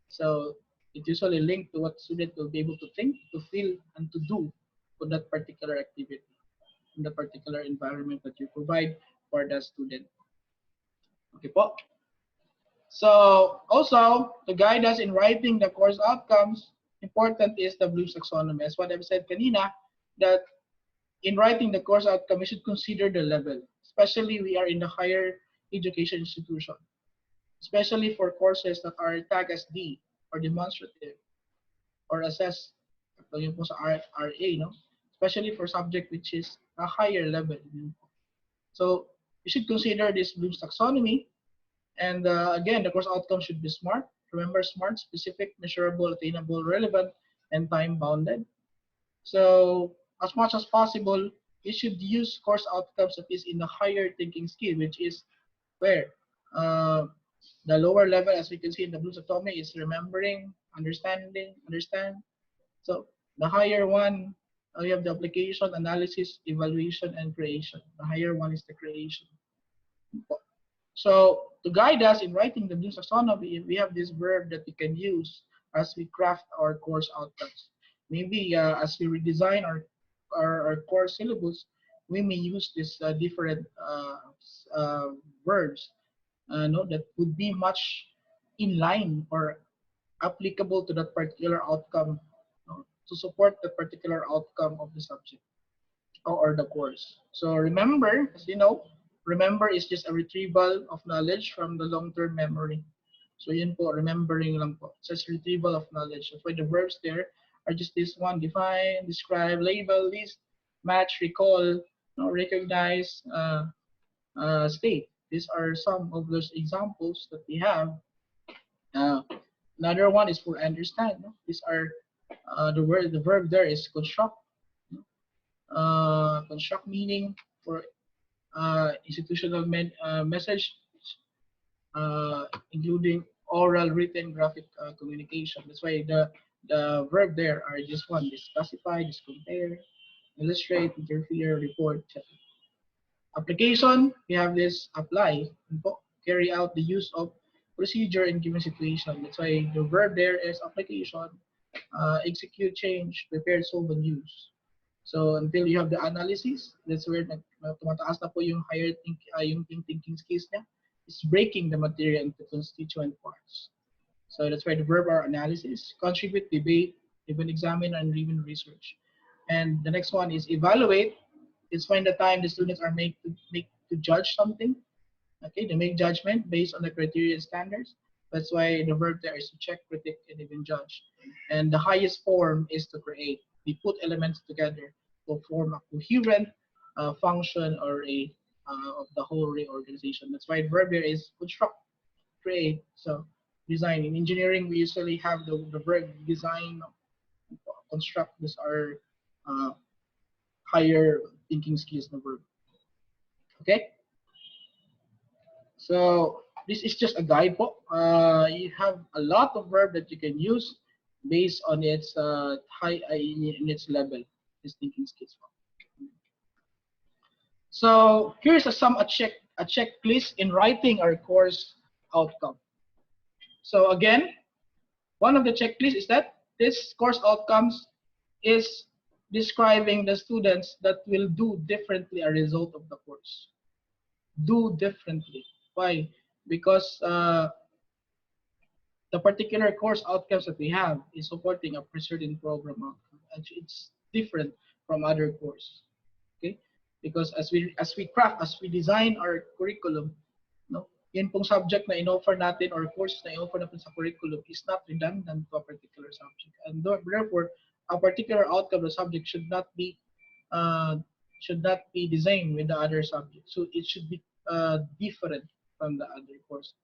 So it usually linked to what student will be able to think, to feel, and to do for that particular activity in the particular environment that you provide for the student. Okay po. So also, to guide us in writing the course outcomes, important is the Bloom's taxonomy. As what I've said kanina, that in writing the course outcome, we should consider the level, especially we are in the higher education institution, especially for courses that are tagged as D or demonstrative or assessed yung po sa RA, no? Especially for subject which is a higher level. So you should consider this Bloom's taxonomy. And again, the course outcome should be SMART. Remember SMART: specific, measurable, attainable, relevant, and time-bounded. So as much as possible, you should use course outcomes that is in the higher thinking skill, which is where the lower level, as we can see in the Bloom's taxonomy, is remembering, understand. So the higher one, we have the application, analysis, evaluation, and creation. The higher one is the creation. So to guide us in writing the Bloom's taxonomy, we have this verb that we can use as we craft our course outcomes. Maybe as we redesign our course syllabus, we may use this different verbs no, that would be much in line or applicable to that particular outcome, no, to support the particular outcome of the subject or the course. So remember, as you know, remember is just a retrieval of knowledge from the long-term memory. So yun po, remembering lang po. It says retrieval of knowledge. So for the verbs there are just this one: define, describe, label, list, match, recall, recognize, state. These are some of those examples that we have. Uh, Another one is for understand. No? These are the verb there is construct. No? Construct meaning for institutional message, including oral, written, graphic communication. That's why the verb there are just one: this classify, this compare, illustrate, interfere, report, etc. Application, we have this apply, carry out the use of procedure in given situation. That's why the verb there is application, execute, change, prepare, solve, and use. So until you have the analysis, that's where tumataas na po yung yung thinking skills niya. It's breaking the material into constituent parts. So that's why the verb are analysis, contribute, debate, even examine, and even research. And the next one is evaluate. It's when the time the students are made to judge something. Okay, they make judgment based on the criteria and standards. That's why the verb there is to check, critique, and even judge. And the highest form is to create. We put elements together to form a coherent function or a of the whole reorganization. That's why the verb there is construct, create. So design. In engineering, we usually have the verb design, construct. These are uh, higher thinking skills na verb. Okay. So this is just a guide po. You have a lot of verb that you can use based on its in its level, its thinking skills. So here's a checklist in writing our course outcome. So again, one of the checklists is that this course outcomes is describing the students that will do differently a result of the course. Do differently. Why? Because the particular course outcomes that we have is supporting a certain program outcome. And it's different from other course. Okay? Because as we design our curriculum, no, yun pong subject na in-offer natin or courses na in-offer natin sa curriculum is not redundant to a particular subject. And therefore, a particular outcome of the subject uh, should not be designed with the other subject. So it should be different from the other course.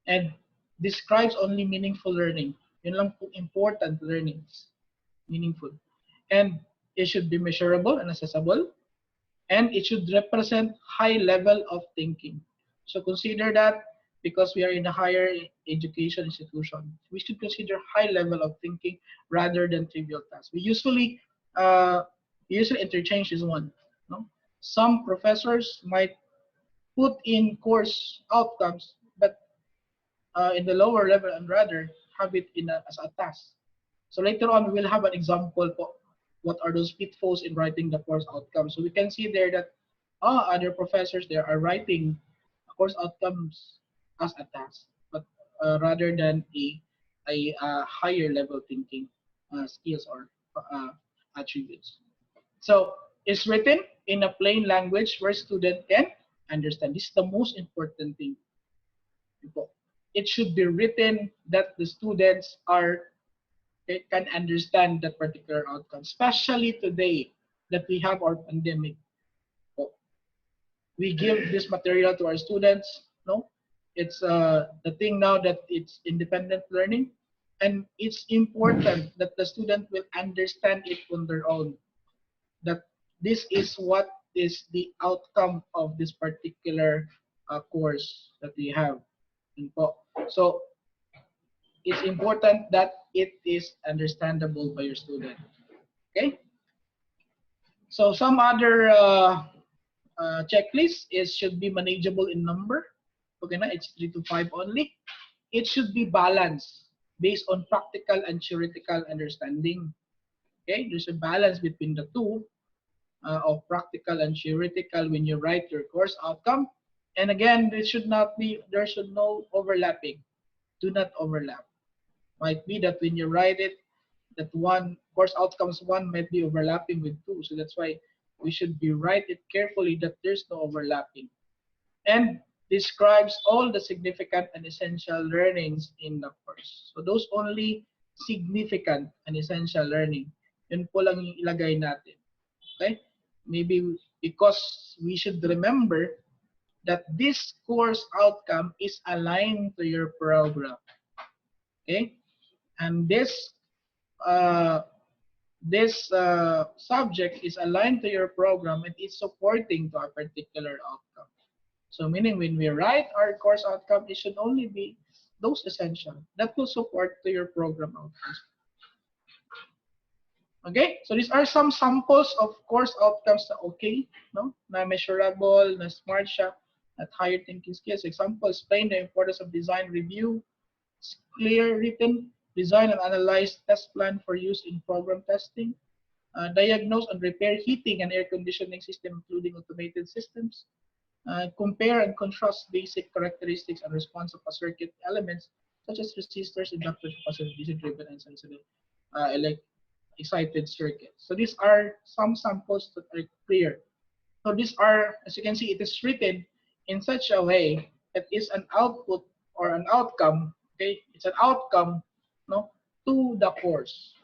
And describes only meaningful learning. Yun lang po important learnings. Meaningful. And it should be measurable and accessible. And it should represent high level of thinking. So consider that because we are in a higher education institution, we should consider high level of thinking rather than trivial tasks. We usually interchange this one. No? Some professors might put in course outcomes, but in the lower level and rather have it as a task. So later on, we will have an example for what are those pitfalls in writing the course outcomes. So we can see there that other professors there are writing course outcomes as a task, but rather than a higher level thinking skills or attributes. So it's written in a plain language where student can understand. This is the most important thing. It should be written that the students can understand that particular outcome, especially today that we have our pandemic. We give this material to our students. No, it's the thing now that it's independent learning, and it's important that the student will understand it on their own. That this is what is the outcome of this particular course that we have. So it's important that it is understandable by your student. Okay. So some other checklist is should be manageable in number. Okay, na it's 3 to 5 only. It should be balanced based on practical and theoretical understanding. Okay, there's a balance between the two of practical and theoretical when you write your course outcome. And again, there should no overlapping. Do not overlap. Might be that when you write it, that one course outcomes one might be overlapping with two. So that's why we should be write it carefully that there's no overlapping. And describes all the significant and essential learnings in the course. So those only significant and essential learning, yun po lang yung ilagay natin. Okay? Maybe because we should remember that this course outcome is aligned to your program. Okay? And this subject is aligned to your program and is supporting to a particular outcome. So meaning when we write our course outcome, it should only be those essential that will support to your program outcomes. Okay, so these are some samples of course outcomes na okay, no? Na measurable, na smart siya, at higher thinking skills. Example, explain the importance of design review, clear written, design and analyze test plan for use in program testing, diagnose and repair heating and air conditioning system, including automated systems, compare and contrast basic characteristics and response of a circuit elements such as resistors, inductors, capacitors, DC-driven, and sensitive excited circuits. So these are some samples that are clear. So these are, as you can see, it is written in such a way that is an output or an outcome. Okay, it's an outcome, no, to the course,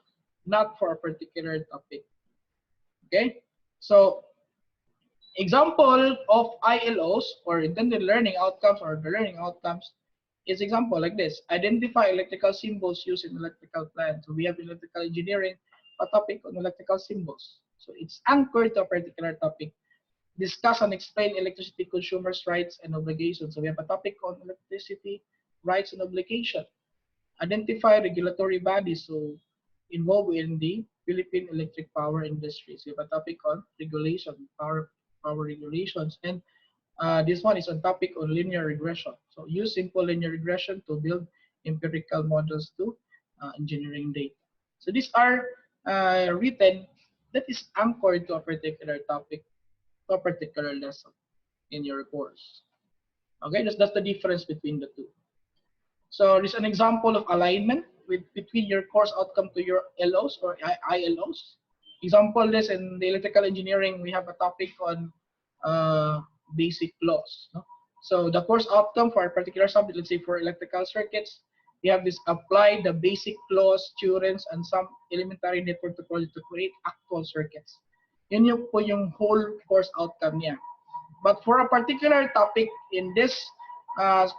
not for a particular topic. Okay, so example of ILOs or intended learning outcomes or the learning outcomes is example like this. Identify electrical symbols used in electrical plants. So we have electrical engineering, a topic on electrical symbols. So it's anchored to a particular topic. Discuss and explain electricity consumers' rights and obligations. So we have a topic on electricity rights and obligation. Identify regulatory bodies so involved in the Philippine electric power industry. So we have a topic on regulation, power regulations, and this one is on topic on linear regression. So use simple linear regression to build empirical models to engineering data. So these are written that is anchored to a particular topic, to a particular lesson in your course. Okay, that's the difference between the two. So this is an example of alignment between your course outcome to your LOs or ILOs. Example this in the electrical engineering, we have a topic on basic laws. No? So the course outcome for a particular subject, let's say for electrical circuits, we have this apply the basic laws, theorems, and some elementary network topology to create actual circuits. Yun yung po yung whole course outcome niya. But for a particular topic in this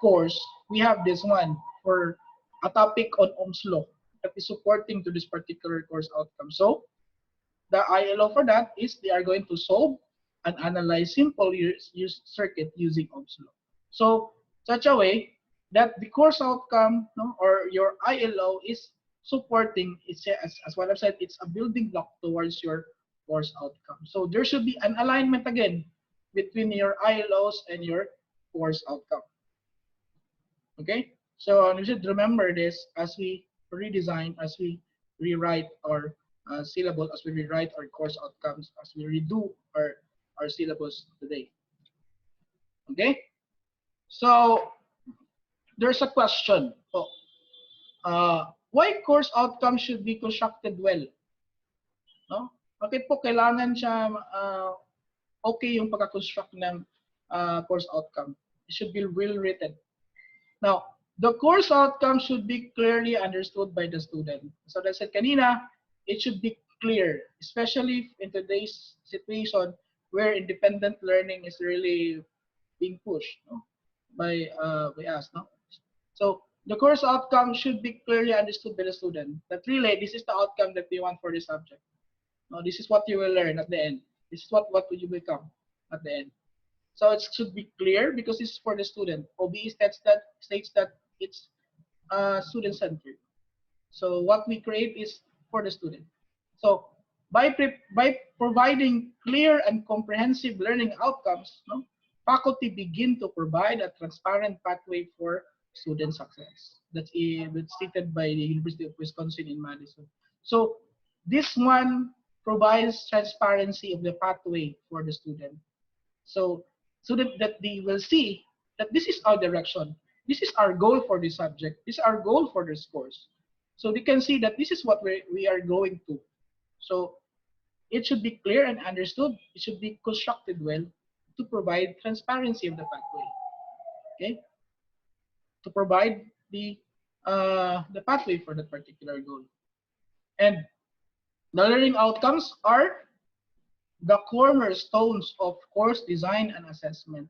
course, we have this one for a topic on Ohm's law that is supporting to this particular course outcome. So the ILO for that is they are going to solve and analyze simple use circuit using Ohm's law. So such a way that the course outcome, no, or your ILO is supporting, it's as what I've said, it's a building block towards your course outcome. So there should be an alignment again between your ILOs and your course outcome. Okay, so you should remember this as we redesign, as we rewrite our syllabus, as we rewrite our course outcomes, as we redo our syllabus today. Okay, so there's a question. Why course outcomes should be constructed well? No? Bakit po kailangan siya okay yung pagka-construct ng course outcome? It should be well written. Now, the course outcome should be clearly understood by the student. So as I said kanina, it should be clear, especially in today's situation where independent learning is really being pushed, no? by us. No? So the course outcome should be clearly understood by the student. That really, this is the outcome that we want for this subject. No, this is what you will learn at the end. This is what will you become at the end. So it should be clear because this is for the student. OBE states that it's student-centered. So what we create is for the student. So by providing clear and comprehensive learning outcomes, no, faculty begin to provide a transparent pathway for student success. That's stated by the University of Wisconsin in Madison. So this one provides transparency of the pathway for the student. So that they will see that this is our direction. This is our goal for this subject. This is our goal for this course. So they can see that this is what we are going to. So it should be clear and understood. It should be constructed well to provide transparency of the pathway. Okay, to provide the pathway for that particular goal. And the learning outcomes are the cornerstones of course design and assessment.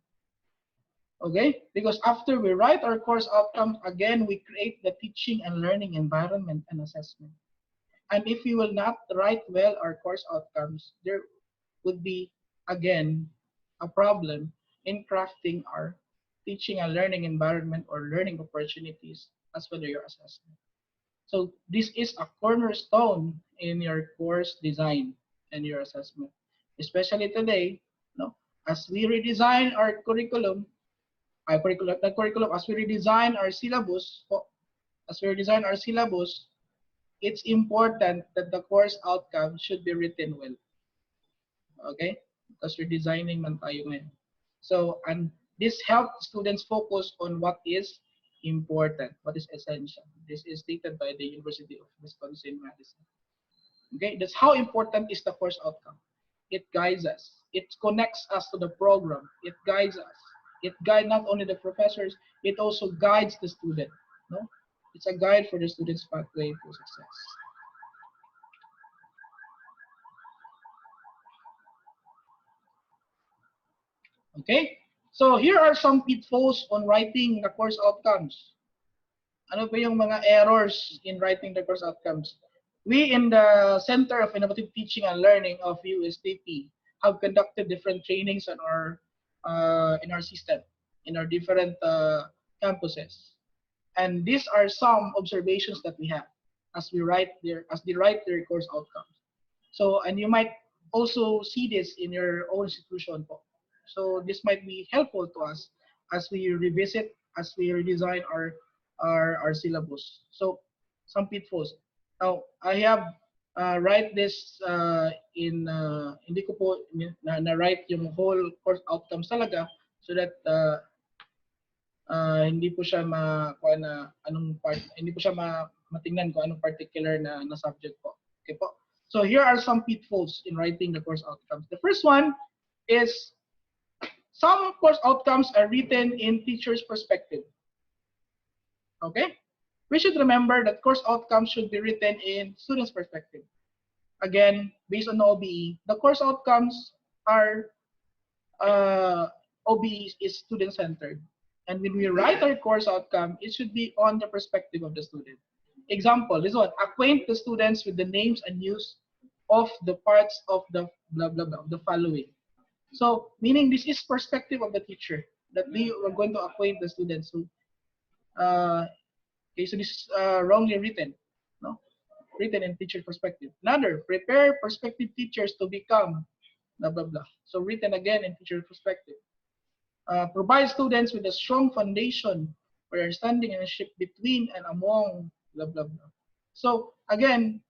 Okay, because after we write our course outcomes, again we create the teaching and learning environment and assessment. And if we will not write well our course outcomes, there would be again a problem in crafting our teaching and learning environment or learning opportunities as well as your assessment. So this is a cornerstone in your course design and your assessment, especially today. No, as we redesign our curriculum, as we redesign our syllabus, it's important that the course outcome should be written well. Okay, because we're designing man tayo ngayon. So, and this helps students focus on what is important, what is essential. This is stated by the University of Wisconsin-Madison. Okay, that's how important is the course outcome. It guides us. It connects us to the program. It guides us. It guides not only the professors, it also guides the student. No, it's a guide for the student's pathway to success. Okay, so here are some pitfalls on writing the course outcomes. Ano ba yung mga errors in writing the course outcomes? We in the Center of Innovative Teaching and Learning of USTP have conducted different trainings on in our system, in our different campuses. And these are some observations that we have as they write their course outcomes. So, and you might also see this in your own institution. So this might be helpful to us as we revisit, as we redesign our syllabus. So some pitfalls. Now, I have write this hindi ko po na-write yung whole course outcomes talaga so that hindi po siya hindi po siya matingnan kung anong particular na subject po. Okay po. So here are some pitfalls in writing the course outcomes. The first one is some course outcomes are written in teacher's perspective. Okay? We should remember that course outcomes should be written in student's perspective. Again, based on OBE, the course outcomes are OBE is student-centered. And when we write our course outcome, it should be on the perspective of the student. Example, this one, acquaint the students with the names and use of the parts of the blah, blah, blah, the following. So, meaning this is perspective of the teacher, that we are going to acquaint the students. So, okay, so this is wrongly written, no? Written in teacher perspective. Another, prepare prospective teachers to become blah, blah, blah. So, written again in teacher perspective. Provide students with a strong foundation for understanding and relationship between and among blah, blah, blah. So, again,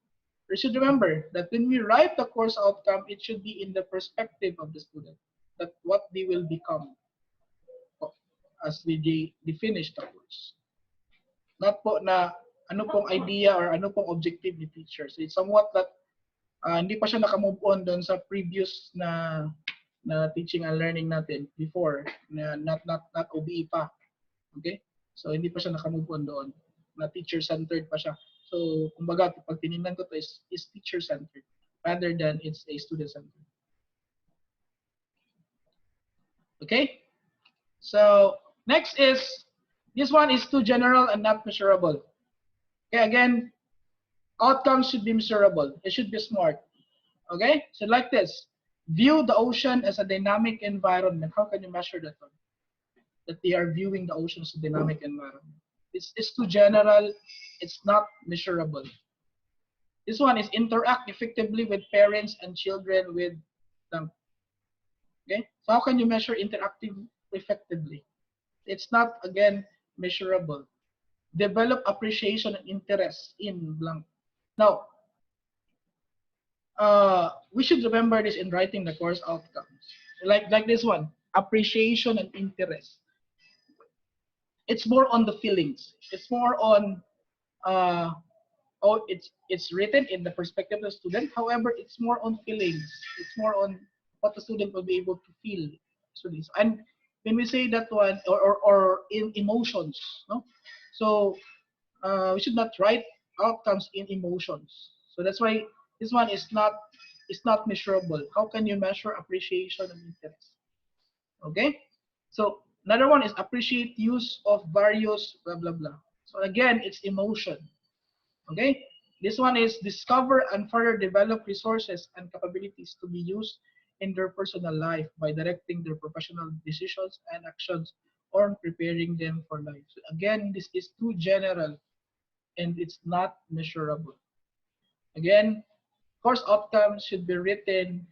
we should remember that when we write the course outcome, it should be in the perspective of the student, that what they will become as they finish the course. Not po na ano pong idea or ano pong objective ni teacher. So it's somewhat that hindi pa siya nakamove on doon sa previous na teaching and learning natin before, na not OBE pa. Okay? So hindi pa siya nakamove on doon. Na teacher-centered pa siya. So, kumbaga, pag tinignan ko to is teacher-centered rather than it's a student-centered. Okay? So, next is, this one is too general and not measurable. Okay, again, outcomes should be measurable. It should be smart. Okay? So, like this. View the ocean as a dynamic environment. How can you measure that one? That they are viewing the ocean as a dynamic environment. It's too general. It's not measurable. This one is interact effectively with parents and children with them. Okay, so how can you measure interacting effectively? It's not, again, measurable. Develop appreciation and interest in blank. Now, we should remember this in writing the course outcomes. Like this one, appreciation and interest. It's more on the feelings. It's more on it's written in the perspective of the student. However, it's more on feelings. It's more on what the student will be able to feel. And when we say that one, or in emotions, no? So we should not write outcomes in emotions. So that's why this one is not measurable. How can you measure appreciation and interest? Okay. So another one is appreciate use of various blah blah blah. So again, it's emotion. Okay. This one is discover and further develop resources and capabilities to be used in their personal life by directing their professional decisions and actions or preparing them for life. So again, this is too general and it's not measurable. Again, course outcomes should be written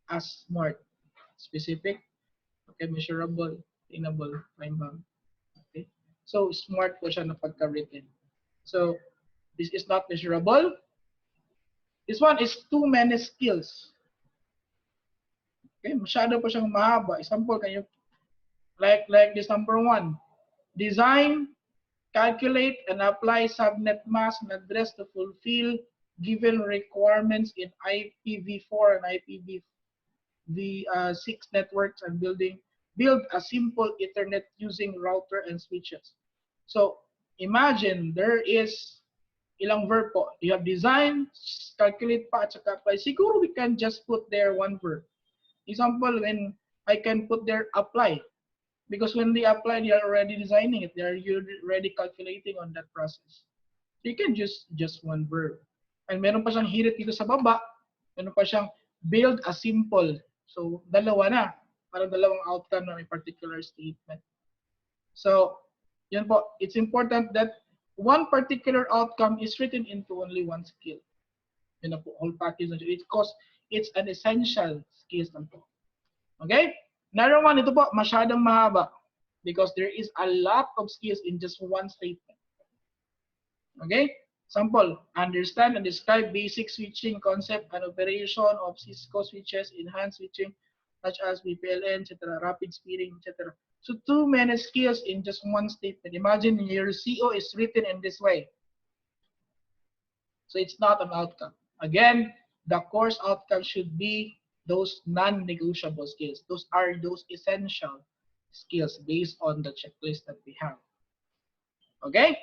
as SMART, specific, okay, measurable, attainable, time-bound. Okay? So SMART po siya na pagka-written. So this is not measurable. This one is too many skills. Okay, masyado po siyang mahaba. Example, kayo, like this number 1. Design, calculate, and apply subnet mask and address to fulfill given requirements in IPv4 and IPv6 networks and build a simple Ethernet using router and switches. So imagine there is ilang verb po. You have design, calculate pa, at saka apply. Siguro we can just put there one verb. Example, when I can put there apply. Because when they apply, they are already designing it. They are already calculating on that process. So you can just one verb. And meron pa siyang hirit dito sa baba. Meron pa siyang build a simple. So dalawa na. Parang dalawang outcome ng a particular statement. So yun po. It's important that one particular outcome is written into only one skill. Yun na po. Whole package. Because it's an essential skills lang po. Okay? Another one, ito po, masyadong mahaba because there is a lot of skills in just one statement. Okay? Example, understand and describe basic switching concept and operation of Cisco switches, enhanced switching, such as VPLN, etc., rapid speeding, etc. So too many skills in just one statement. Imagine your CO is written in this way. So it's not an outcome. Again, the course outcome should be those non-negotiable skills. Those are those essential skills based on the checklist that we have. Okay?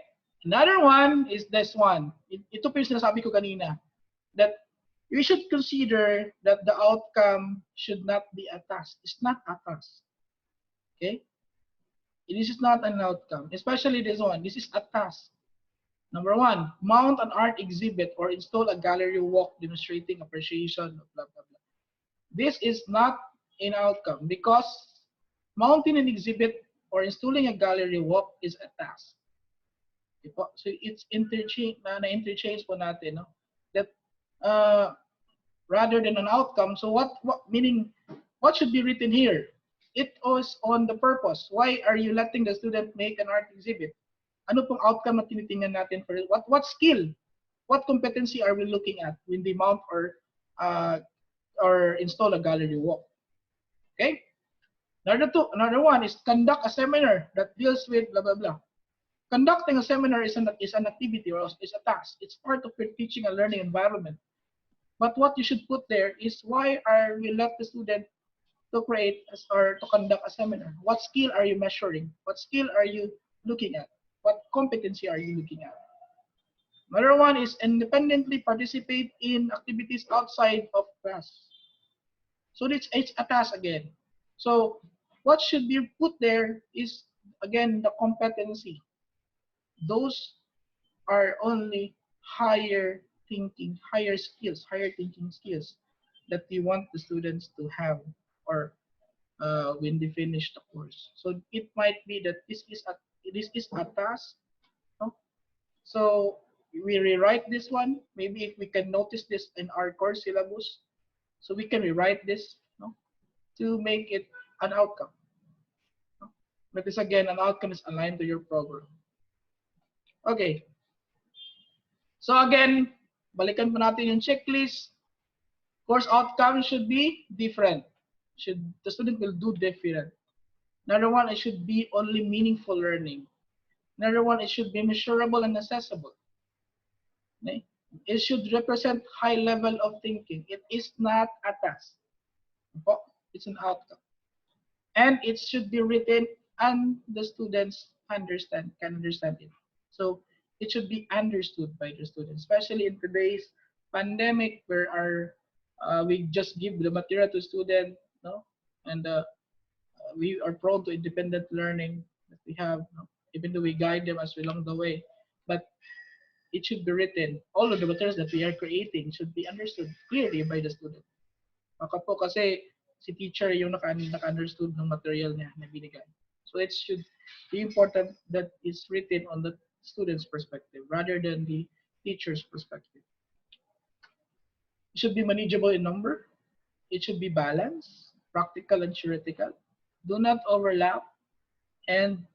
Another one is this one. Ito po yung sinasabi ko kanina. That we should consider that the outcome should not be a task. It's not a task. Okay? This is not an outcome. Especially this one. This is a task. Number 1, mount an art exhibit or install a gallery walk demonstrating appreciation of blah, blah, blah. This is not an outcome because mounting an exhibit or installing a gallery walk is a task. So it's na-interchange po natin, no? That rather than an outcome. So what should be written here? It was on the purpose. Why are you letting the student make an art exhibit? Ano pong outcome na tinitingnan natin for what skill? What competency are we looking at when they mount or install a gallery walk? Okay? Another one is conduct a seminar that deals with blah blah blah. Conducting a seminar is an activity or is a task. It's part of your teaching and learning environment. But what you should put there is why are we let the student to create or to conduct a seminar? What skill are you measuring? What skill are you looking at? What competency are you looking at? Another one is independently participate in activities outside of class. So it's a task again. So what should be put there is again the competency. Those are only higher thinking skills that you want the students to have or when they finish the course. So it might be that this is a task. No? So we rewrite this one. Maybe if we can notice this in our course syllabus, so we can rewrite this, no, to make it an outcome. No? But this again, an outcome is aligned to your program. Okay. So again, balikan pa natin yung checklist. Course outcome should be different. The student will do different. Another one, it should be only meaningful learning. Another one, it should be measurable and accessible. Okay? It should represent high level of thinking. It is not a task. It's an outcome. and it should be written and the students can understand it. So it should be understood by the students, especially in today's pandemic where we just give the material to student, no, and we are prone to independent learning that we have, no? Even though we guide them as we along the way, but it should be written. All of the materials that we are creating should be understood clearly by the student. Baka po kasi si teacher yung naka-understood ng material niya na binigay. So it should be important that it's written on the student's perspective rather than the teacher's perspective. It should be manageable in number. It should be balanced, practical and theoretical. Do not overlap. And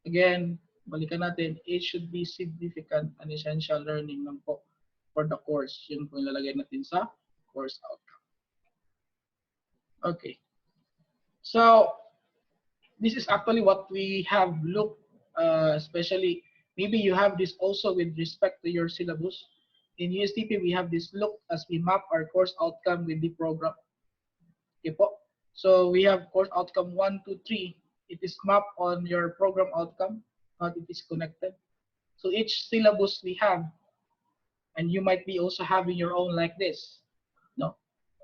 again, balikan natin, it should be significant and essential learning lang po for the course. Yun po yung lalagay natin sa course outcome. Okay. So this is actually what we have looked, especially maybe you have this also with respect to your syllabus. In USTP, we have this look as we map our course outcome with the program. Okay po. So we have course outcome 1, 2, 3. It is mapped on your program outcome, not it is connected. So each syllabus we have, and you might be also having your own like this, no?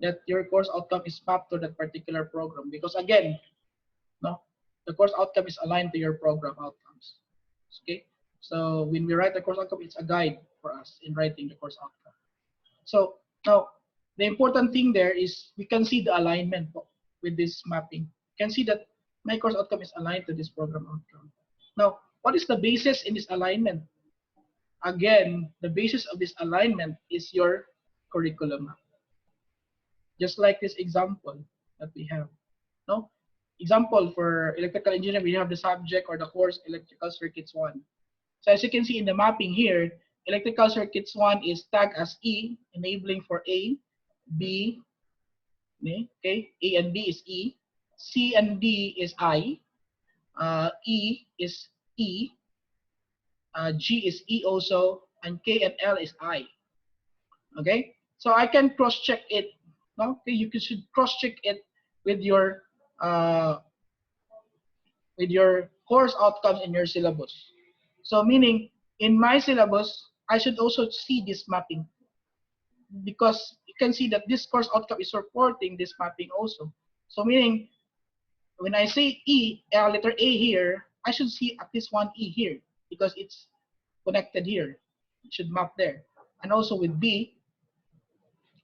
That your course outcome is mapped to that particular program because again, no, the course outcome is aligned to your program outcomes. Okay, so when we write the course outcome, it's a guide for us in writing the course outcome. So now the important thing there is we can see the alignment with this mapping. You can see that my course outcome is aligned to this program outcome. Now, what is the basis in this alignment? Again, the basis of this alignment is your curriculum map. Just like this example that we have. No? Example for electrical engineering, we have the subject or the course electrical circuits 1. So as you can see in the mapping here, electrical circuits 1 is tagged as E, enabling for A, B, okay, A and B is E, C and D is I, E is E, G is E also, and K and L is I. Okay, so I can cross-check it. No, okay, you should cross-check it with your course outcomes in your syllabus. So meaning in my syllabus, I should also see this mapping because you can see that this course outcome is supporting this mapping also. So meaning when I say E, letter A here, I should see at least one E here because it's connected here. It should map there. And also with B,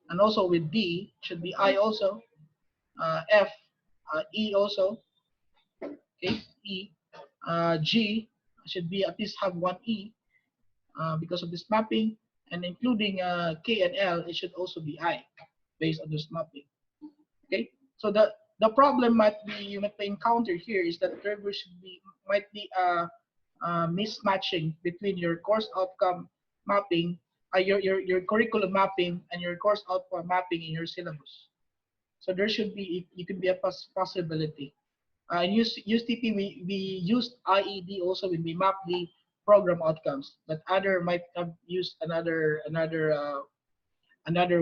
and also with D, should be I also, F, E also, okay, E, G, should be at least have one E because of this mapping, and including K and L, it should also be I based on this mapping. Okay, so the problem you might encounter here is that there might be mismatching between your course outcome mapping, your curriculum mapping, and your course outcome mapping in your syllabus. So there should be, it could be a possibility. In USTP, we used IED also when we map the program outcomes, but other might have used another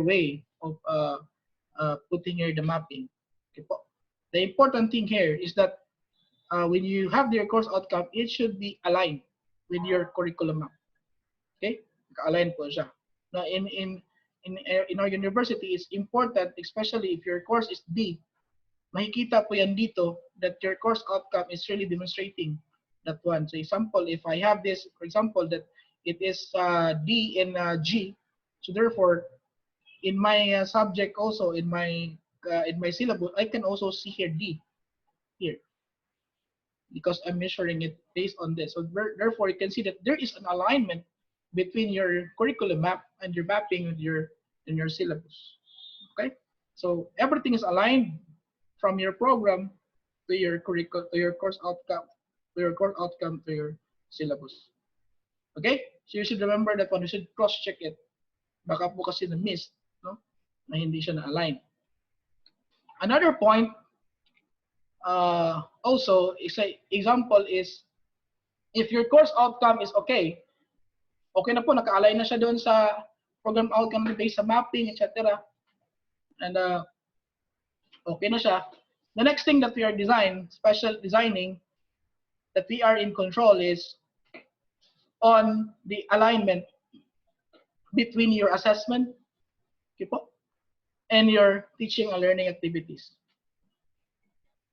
way of putting here the mapping. Okay. The important thing here is that when you have your course outcome, it should be aligned with your curriculum map. Okay, align po siya. Now in our university, it's important, especially if your course is D. Makikita po yan dito that your course outcome is really demonstrating that one. So example, if I have this, for example, that it is D and G, so therefore in my subject also in my syllabus, I can also see here D here because I'm measuring it based on this. So therefore, you can see that there is an alignment between your curriculum map and your mapping with your syllabus. Okay, so everything is aligned from your program to your curriculum, to your course outcome, to your syllabus. Okay, so you should remember that one. You should cross-check it. Baka po kasi na-miss, no? Na hindi siya na-align. Another point, also, example is, if your course outcome is okay na po, naka-align na siya doon sa program outcome based sa mapping, etc. And okay na siya. The next thing that we are special designing, that we are in control is on the alignment between your assessment, okay po, and your teaching and learning activities.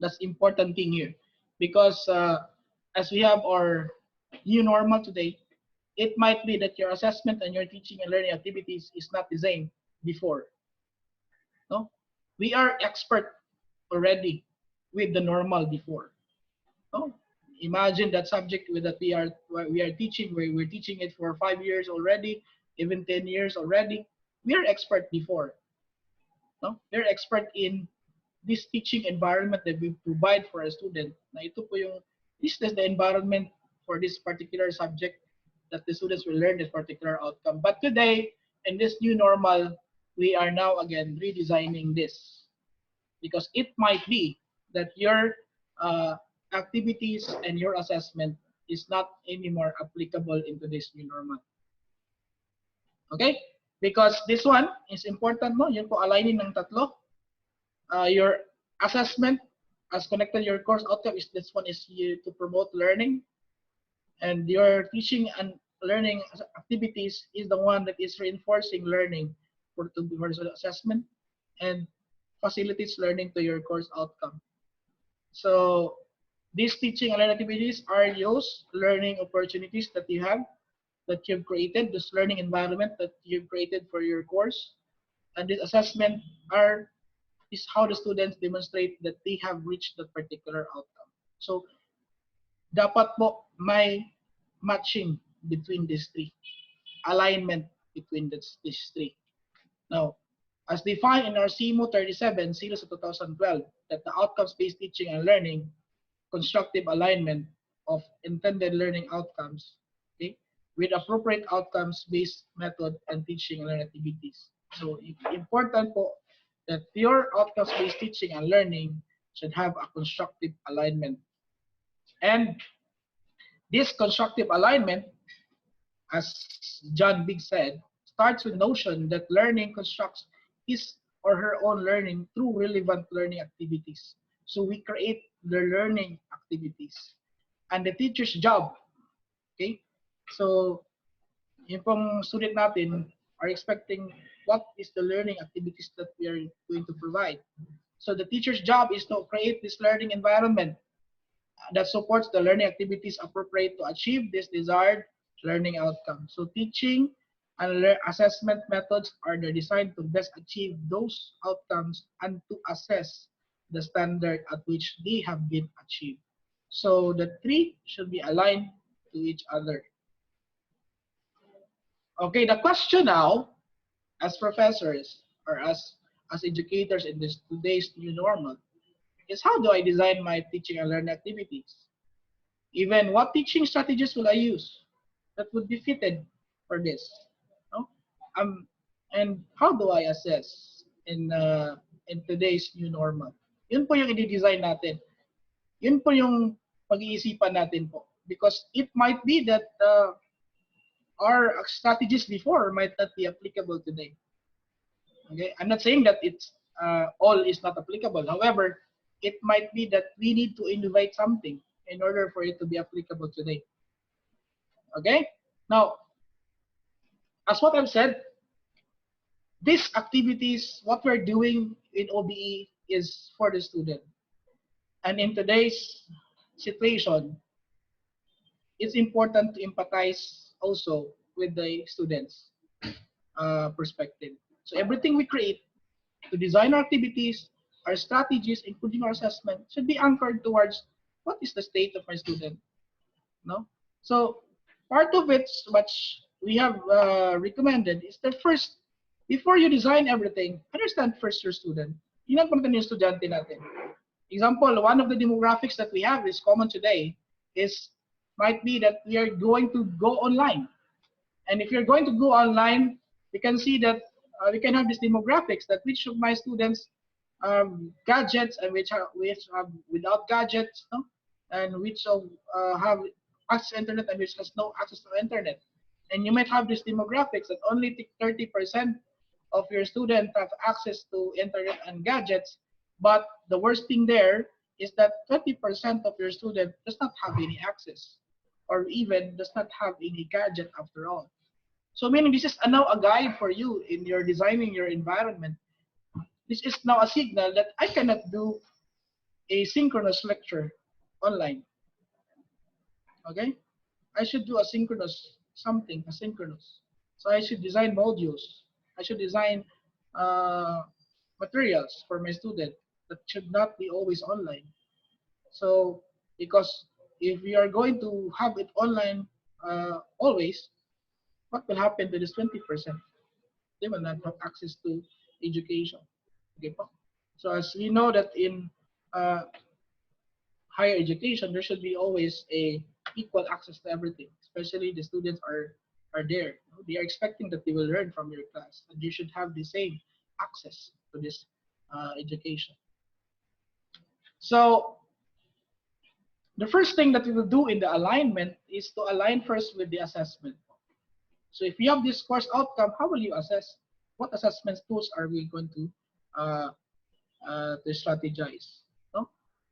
That's important thing here, because as we have our new normal today, it might be that your assessment and your teaching and learning activities is not the same before. No, we are expert already with the normal before. No, imagine that subject that we are teaching, where we're teaching it for 5 years already, even 10 years already. We are expert before. No, we're expert in this teaching environment that we provide for a student. Na ito po yung, this is the environment for this particular subject that the students will learn this particular outcome. But today, in this new normal, we are now again redesigning this, because it might be that your activities and your assessment is not anymore applicable into this new normal. Okay? Because this one is important, no? Yun po, aligning ng tatlo. Your assessment as connected your course outcome is, this one is here to promote learning, and your teaching and learning activities is the one that is reinforcing learning for assessment and facilitates learning to your course outcome. So these teaching and learning activities are those learning opportunities that you have, that you've created, this learning environment that you've created for your course, and this assessment is how the students demonstrate that they have reached that particular outcome. So dapat po may matching between these three, alignment between these three. Now, as defined in our CMO 37, Syllabus of 2012, that the outcomes-based teaching and learning, constructive alignment of intended learning outcomes, okay, with appropriate outcomes-based method and teaching and learning activities. So important po that your outcomes-based teaching and learning should have a constructive alignment. And this constructive alignment, as John Bigg said, starts with the notion that learning constructs his or her own learning through relevant learning activities. So we create the learning activities. And the teacher's job, okay? So yung pong student natin are expecting what is the learning activities that we are going to provide. So the teacher's job is to create this learning environment that supports the learning activities appropriate to achieve this desired learning outcome. So teaching and assessment methods are designed to best achieve those outcomes and to assess the standard at which they have been achieved. So the three should be aligned to each other. Okay, the question now, as professors or as educators in this today's new normal, is how do I design my teaching and learning activities? Even what teaching strategies will I use that would be fitted for this? No? And how do I assess in today's new normal? Yun po yung i-design natin. Yun po yung pag-iisipan natin po. Because it might be that our strategies before might not be applicable today. Okay, I'm not saying that it's all is not applicable. However, it might be that we need to innovate something in order for it to be applicable today. Okay, now, as what I've said, these activities, what we're doing in OBE is for the student. And in today's situation, it's important to empathize also with the students' perspective. So everything we create to design our activities, our strategies, including our assessment, should be anchored towards what is the state of my student. No? So part of it, what we have recommended, is that first, before you design everything, understand first your student. Yun ang punta yung estudyante natin. Example, one of the demographics that we have is common today is might be that we are going to go online. And if you're going to go online, you can see that we can have these demographics that which of my students gadgets and which have without gadgets, no? And which of have access to internet and which has no access to internet. And you might have these demographics that only 30% of your students have access to internet and gadgets, But the worst thing there is that 20% of your student does not have any access or even does not have any gadget after all. So meaning this is now a guide for you in your designing your environment. This is now a signal that I cannot do a synchronous lecture online. Okay? I should do asynchronous something, asynchronous. So I should design modules. I should design uh, materials for my student that should not be always online. So because if we are going to have it online always, what will happen to this 20%? They will not have access to education. Okay po? So as we know that in uh, higher education, there should be always a equal access to everything, especially the students are there. They are expecting that they will learn from your class, and you should have the same access to this education. So the first thing that we will do in the alignment is to align first with the assessment. So if you have this course outcome, how will you assess? What assessment tools are we going uh, to strategize? No?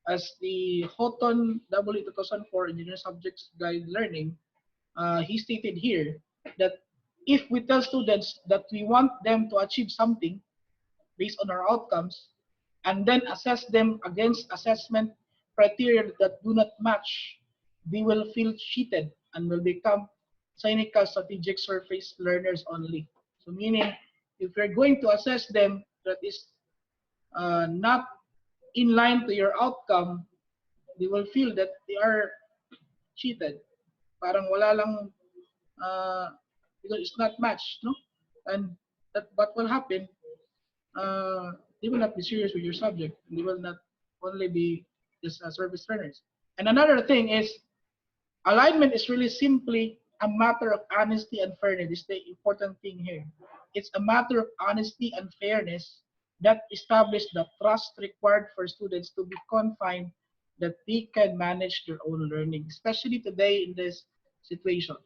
As the Houghton W 2004 Engineering Subjects Guide Learning, he stated here that if we tell students that we want them to achieve something based on our outcomes, and then assess them against assessment criteria that do not match, we will feel cheated and will become cynical strategic surface learners only. So meaning, if you're going to assess them that is not in line to your outcome, they will feel that they are cheated. Parang wala lang, uh, because it's not matched, no? And that what will happen, they will not be serious with your subject. They will not only be just service learners. And another thing is alignment is really simply a matter of honesty and fairness. This is the important thing here. It's a matter of honesty and fairness that establish the trust required for students to be confined that they can manage their own learning, especially today in this situation.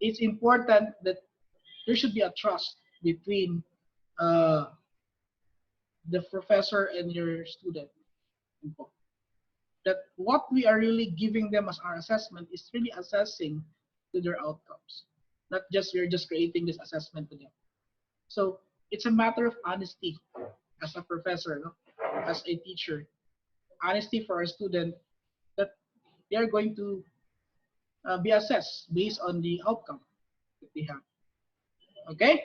It's important that there should be a trust between uh, the professor and your student. That what we are really giving them as our assessment is really assessing to their outcomes, not just we're just creating this assessment to them. So it's a matter of honesty as a professor, no? As a teacher, honesty for our student that they are going to be assessed based on the outcome that they have. Okay,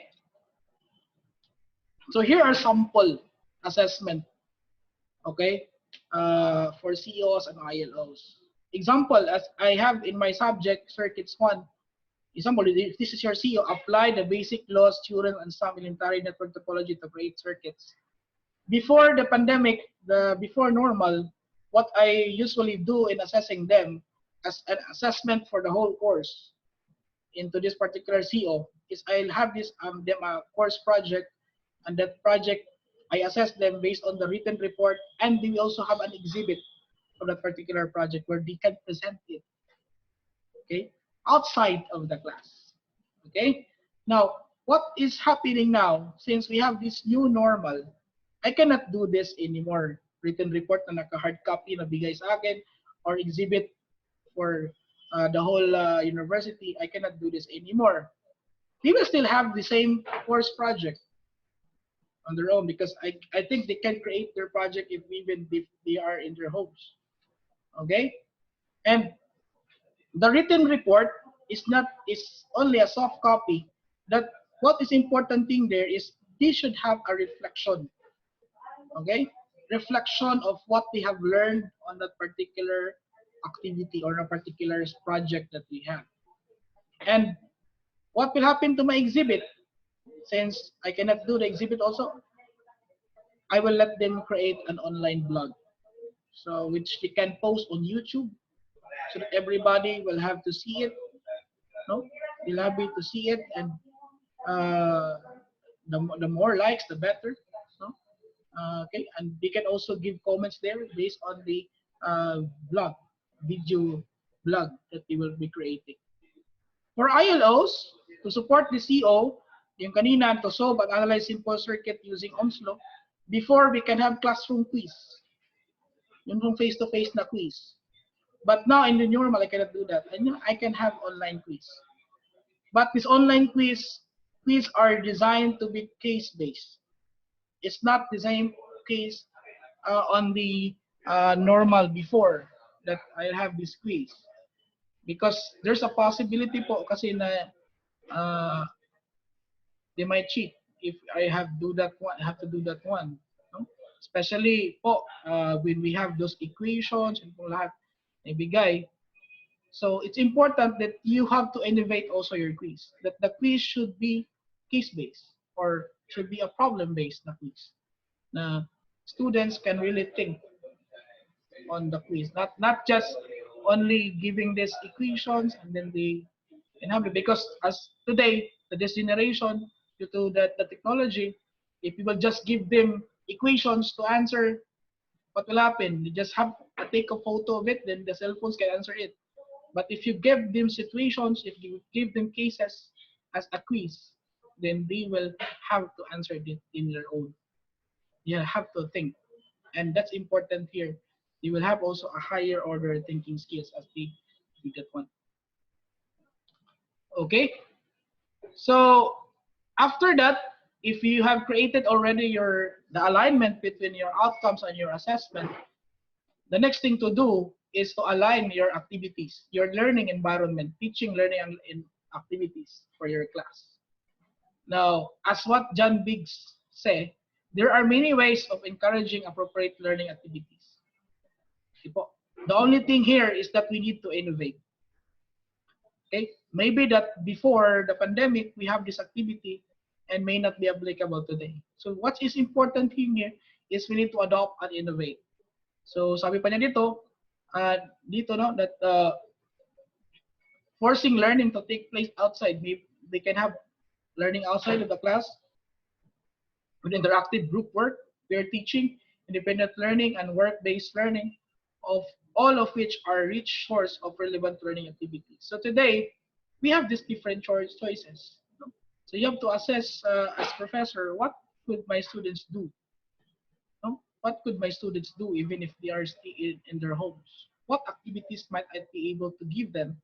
so here are sample assessment. Okay, for CEOs and ILOs. Example, as I have in my subject circuits 1. Example, if this is your CEO, apply the basic laws, theorem, and some elementary network topology to create circuits. Before the pandemic, before normal, what I usually do in assessing them as an assessment for the whole course into this particular CO is I'll have this them a course project, and that project I assess them based on the written report, and we also have an exhibit for that particular project where they can present it, okay, outside of the class. Okay, now what is happening now, since we have this new normal, I cannot do this anymore. Written report na naka-hard copy na bigay sa akin or exhibit for the whole university, I cannot do this anymore. They will still have the same course project on their own because I think they can create their project even if they are in their homes. Okay, and the written report is only a soft copy. That what is important thing there is they should have a reflection. Okay, reflection of what they have learned on that particular activity or a particular project that we have. And what will happen to my exhibit? Since I cannot do the exhibit also, I will let them create an online blog, so which they can post on YouTube, so that everybody will have to see it. No, they'll have to see it, and uh, the more likes, the better. No, okay, and they can also give comments there based on the blog, video blog that they will be creating. For ILOs, to support the CO, yung kanina, to solve and analyze simple circuit using Ohm's law, Before, we can have classroom quiz. Yung face-to-face na quiz. But now, in the normal, I cannot do that. I can have online quiz. But this online quiz are designed to be case-based. It's not the same case on the normal before that I have this quiz. Because there's a possibility po kasi na they might cheat if I have to do that one. No? Especially po when we have those equations and po lahat na ibigay. So it's important that you have to innovate also your quiz. That the quiz should be case-based or should be a problem-based na quiz. Na students can really think on the quiz, not just only giving these equations and then they have it. Because as today, this generation, due to the technology, if you will just give them equations to answer, what will happen? They just have to take a photo of it, then the cell phones can answer it. But if you give them situations, if you give them cases as a quiz, then they will have to answer it in their own. You have to think, and that's important here. You will have also a higher order thinking skills as we get one. Okay, so after that, if you have created already the alignment between your outcomes and your assessment, the next thing to do is to align your activities, your learning environment, teaching, learning, and activities for your class. Now, as what John Biggs said, there are many ways of encouraging appropriate learning activities. The only thing here is that we need to innovate. Okay, maybe that before the pandemic we have this activity and may not be applicable today. So what is important here is we need to adopt and innovate. So sabi pa niya dito, no, that forcing learning to take place outside. They can have learning outside of the class with interactive group work. We are teaching independent learning and work-based learning, of all of which are rich source of relevant learning activities. So today, we have these different choices. So you have to assess as professor, what could my students do? What could my students do even if they are still in their homes? What activities might I be able to give them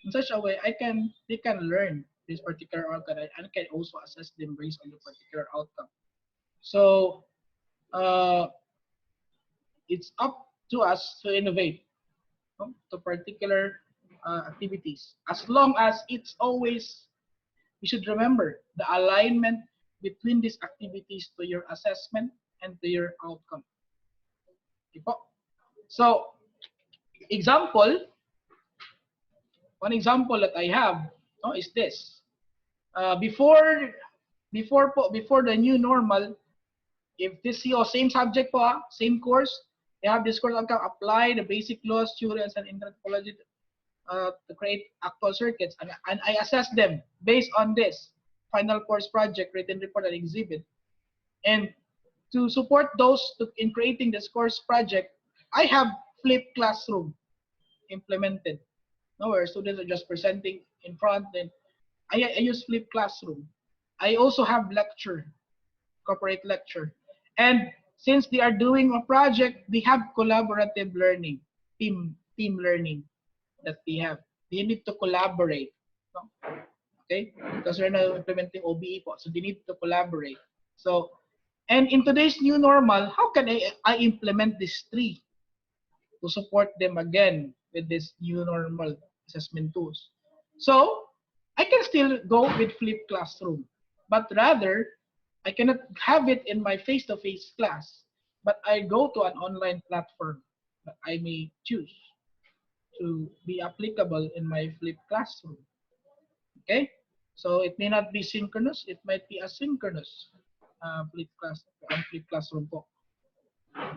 in such a way they can learn this particular outcome and can also assess them based on the particular outcome. So it's up to us to innovate to particular activities, as long as it's always, we should remember the alignment between these activities to your assessment and to your outcome. So one example that I have is this. Before the new normal, if this same subject po, same course, they have this course outcome, apply the basic laws, theories, and internet topology to create actual circuits, and I assess them based on this final course project, written report, and exhibit. And to support those in creating this course project, I have flipped classroom implemented, where students are just presenting in front. Then I use flipped classroom. I also have corporate lecture. And since they are doing a project, they have collaborative learning, team learning that they have. They need to collaborate. Okay? Because they're now implementing OBE po, so they need to collaborate. So, and in today's new normal, how can I implement these three to support them again with this new normal assessment tools? So, I can still go with flipped classroom, but rather, I cannot have it in my face-to-face class, but I go to an online platform that I may choose to be applicable in my flipped classroom. Okay, so it may not be synchronous, it might be asynchronous flipped classroom po.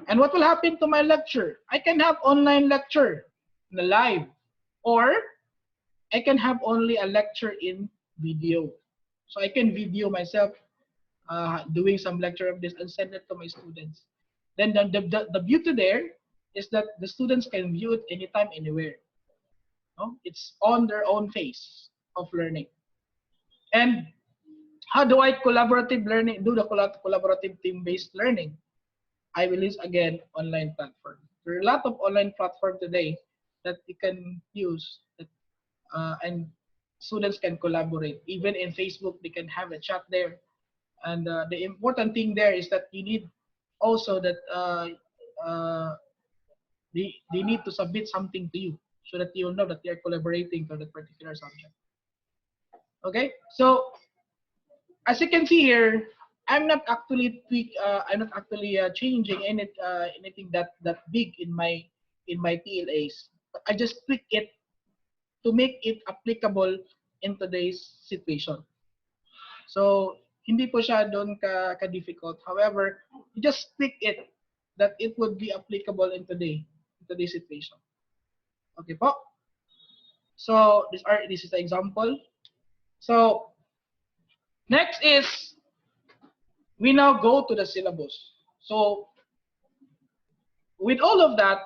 And what will happen to my lecture? I can have online lecture in live, or I can have only a lecture in video. So I can video myself doing some lecture of this and send it to my students. Then the beauty there is that the students can view it anytime, anywhere. It's on their own phase of learning. And How do I collaborative learning, do the collaborative team-based learning? I will use again online platform. There are a lot of online platform today that you can use that, and students can collaborate. Even in Facebook, they can have a chat there. And the important thing there is that you need also that uh, they need to submit something to you so that you'll know that they are collaborating for that particular subject. Okay, so as you can see here, I'm not actually changing anything that big in my TLAs. But I just tweak it to make it applicable in today's situation. So hindi po siya doon ka difficult. However, you just tweak it that it would be applicable in today's situation. Okay po. So this is the example. So next is we now go to the syllabus. So with all of that,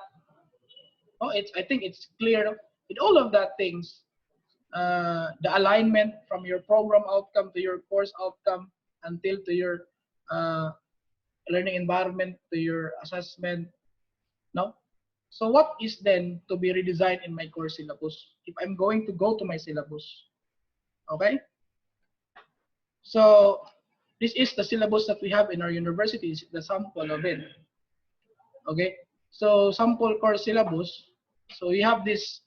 I think it's clear. With all of that things, the alignment from your program outcome to your course outcome until to your learning environment to your assessment. No. So what is then to be redesigned in my course syllabus? If I'm going to go to my syllabus, okay. So this is the syllabus that we have in our universities, the sample of it. Okay, so sample course syllabus. So we have this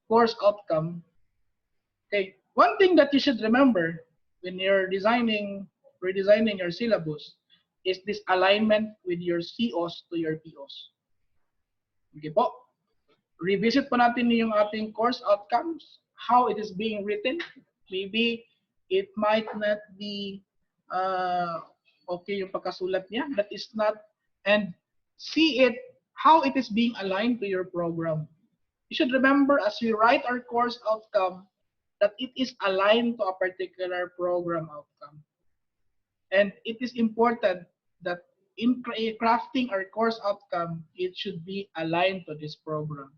course outcome. Okay, one thing that you should remember when you're redesigning your syllabus is this alignment with your COs to your POs. Okay po. Revisit po natin yung ating course outcomes, how it is being written. Maybe it might not be okay yung pagkasulat niya. That is not, and see it, how it is being aligned to your program. You should remember as we write our course outcome that it is aligned to a particular program outcome. And it is important that in crafting our course outcome, it should be aligned to this program.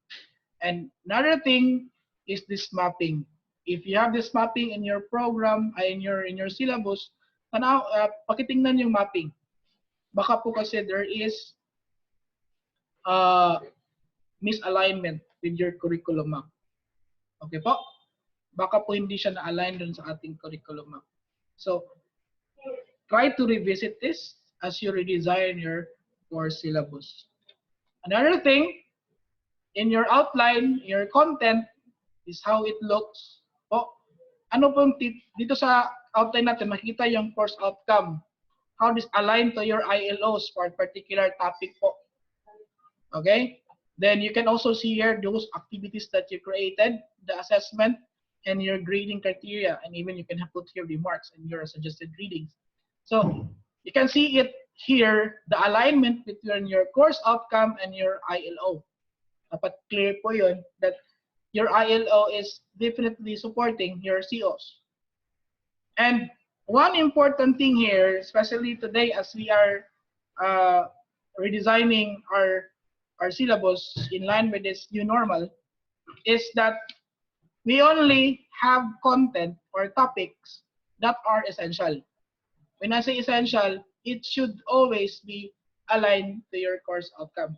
And another thing is this mapping. If you have this mapping in your program, in your syllabus, pakitingnan yung mapping. Baka po kasi there is misalignment with your curriculum map. Okay po? Baka po hindi siya na-align dun sa ating curriculum map. So, try to revisit this as you redesign your course syllabus. Another thing, in your outline, your content is how it looks. Po, ano pong dito sa outline natin, makikita yung course outcome. How this align to your ILOs for a particular topic po. Okay? Then you can also see here those activities that you created, the assessment, and your grading criteria. And even you can put here remarks and your suggested readings. So you can see it here, the alignment between your course outcome and your ILO. Dapat clear po yun that your ILO is definitely supporting your COs. And one important thing here, especially today as we are redesigning our syllabus in line with this new normal, is that we only have content or topics that are essential. When I say essential, it should always be aligned to your course outcome.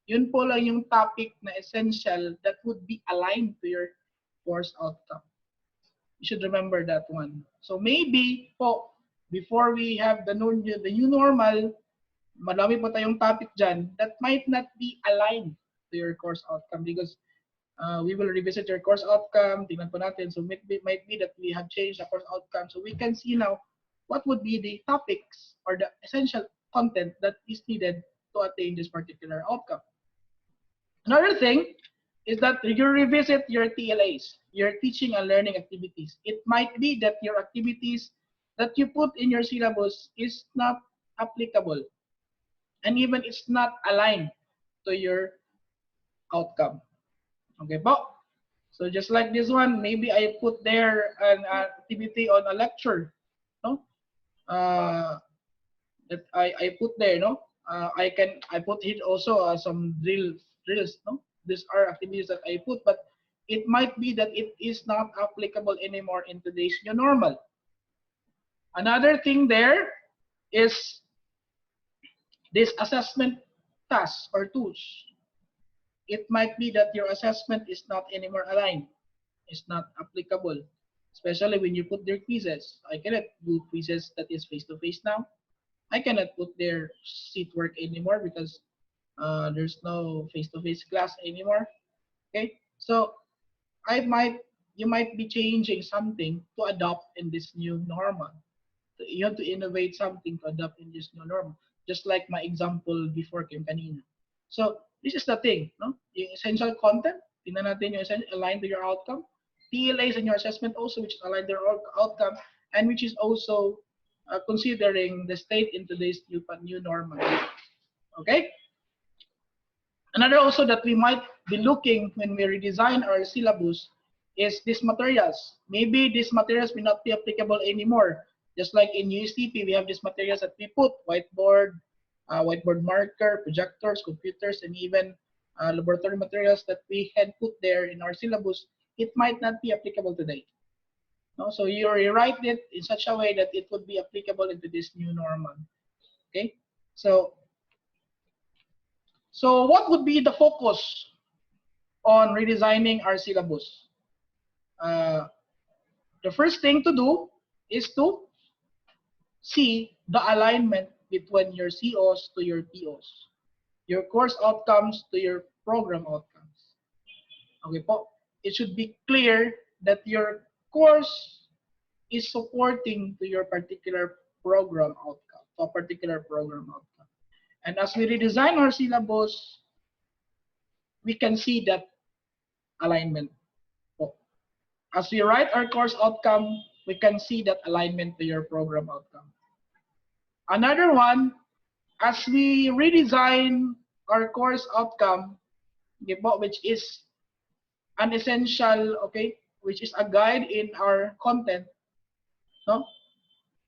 Yun po lang yung topic na essential that would be aligned to your course outcome. You should remember that one. So maybe po, before we have the new normal, madami po tayong topic dyan that might not be aligned to your course outcome because we will revisit your course outcome, tingnan po natin. So might be that we have changed the course outcome. So we can see now what would be the topics or the essential content that is needed to attain this particular outcome. Another thing is that you revisit your TLAs, your teaching and learning activities. It might be that your activities that you put in your syllabus is not applicable and even it's not aligned to your outcome. Okay po? So just like this one, maybe I put there an activity on a lecture, no? That I put there, no? I put it also some drills, no? These are activities that I put, but it might be that it is not applicable anymore in today's new normal. Another thing there is this assessment tasks or tools. It might be that your assessment is not anymore aligned, is not applicable, especially when you put their quizzes. I cannot do quizzes that is face-to-face now. I cannot put their seat work anymore because there's no face-to-face class anymore. Okay, so you might be changing something to adopt in this new normal. You have to innovate something to adapt in this new normal. Just like my example before Kim kanina. So this is the thing, no? Yung essential content, tingnan natin yung aligned to your outcome. TLAs in your assessment also, which is aligned to your outcome, and which is also considering the state in today's new normal. Okay? Another also that we might be looking when we redesign our syllabus is these materials. Maybe these materials may not be applicable anymore. Just like in USTP, we have these materials that we put, whiteboard, whiteboard marker, projectors, computers, and even laboratory materials that we had put there in our syllabus. It might not be applicable today. No? So you rewrite it in such a way that it would be applicable into this new normal. Okay? So what would be the focus on redesigning our syllabus? The first thing to do is to see the alignment between your COs to your POs, your course outcomes to your program outcomes. Okay po, it should be clear that your course is supporting to your particular program outcome, to a particular program outcome. And as we redesign our syllabus, we can see that alignment. As we write our course outcome, we can see that alignment to your program outcome. Another one, as we redesign our course outcome, which is an essential, okay, which is a guide in our content, no?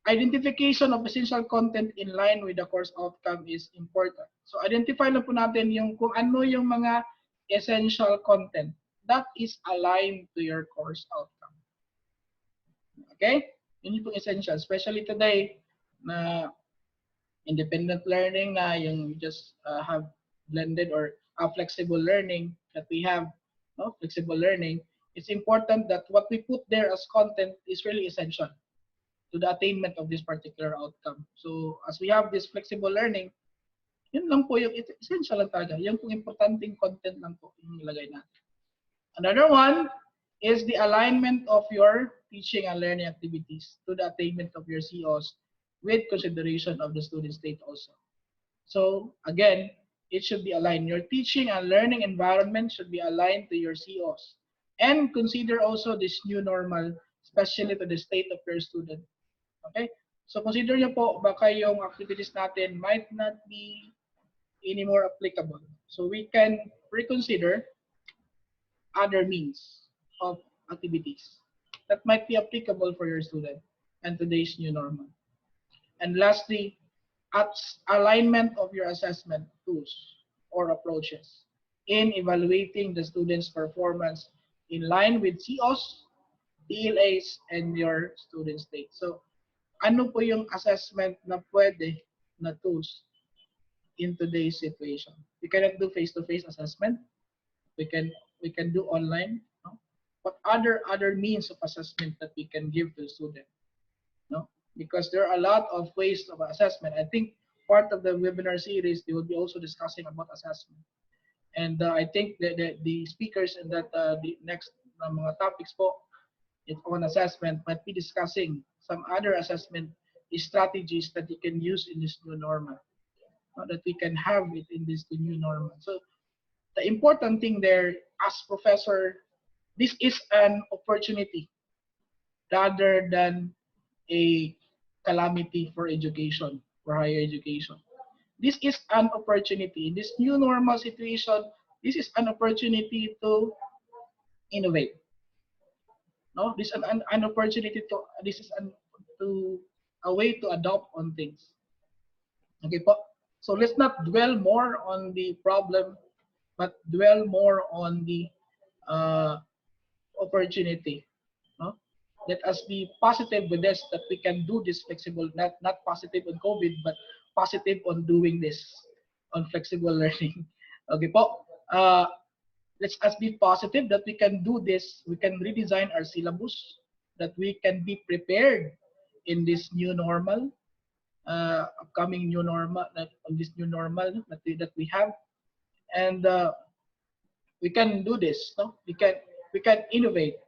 Identification of essential content in line with the course outcome is important. So identify lang po natin yung kung ano yung mga essential content that is aligned to your course outcome. Okay? Yun yung essential, especially today na independent learning na yung just have blended or flexible learning that we have, no? Flexible learning. It's important that what we put there as content is really essential to the attainment of this particular outcome. So as we have this flexible learning, yun lang po yung essential lang talaga. Yung pong importanteng content lang po yung ilagay natin. Another one is the alignment of your teaching and learning activities to the attainment of your COs with consideration of the student state also. So again, it should be aligned. Your teaching and learning environment should be aligned to your COs. And consider also this new normal, especially to the state of your student. Okay? So consider nyo po, baka yung activities natin might not be any more applicable. So we can reconsider other means of activities that might be applicable for your student and today's new normal. And lastly, at alignment of your assessment tools or approaches in evaluating the student's performance in line with COs, TLAs, and your student state. So ano po yung assessment na pwede na tools in today's situation? We cannot do face-to-face assessment. We can do online. No? What other means of assessment that we can give to the student? No? Because there are a lot of ways of assessment. I think part of the webinar series, they will be also discussing about assessment. And I think the speakers in that the next mga topics po on assessment might be discussing some other assessment strategies that you can use in this new normal, that we can have it in this new normal. So the important thing there, as professor, this is an opportunity rather than a calamity for education, for higher education. This is an opportunity. In this new normal situation, this is an opportunity to innovate. No, this is an opportunity to, this is a way to adopt on things. Okay po. So let's not dwell more on the problem, but dwell more on the opportunity. No? Let us be positive with this, that we can do this flexible, not positive on COVID, but positive on doing this, on flexible learning. Okay po. Let's us be positive that we can do this. We can redesign our syllabus, that we can be prepared in this new normal, upcoming new normal, on this new normal that we have, and we can do this. No, we can innovate,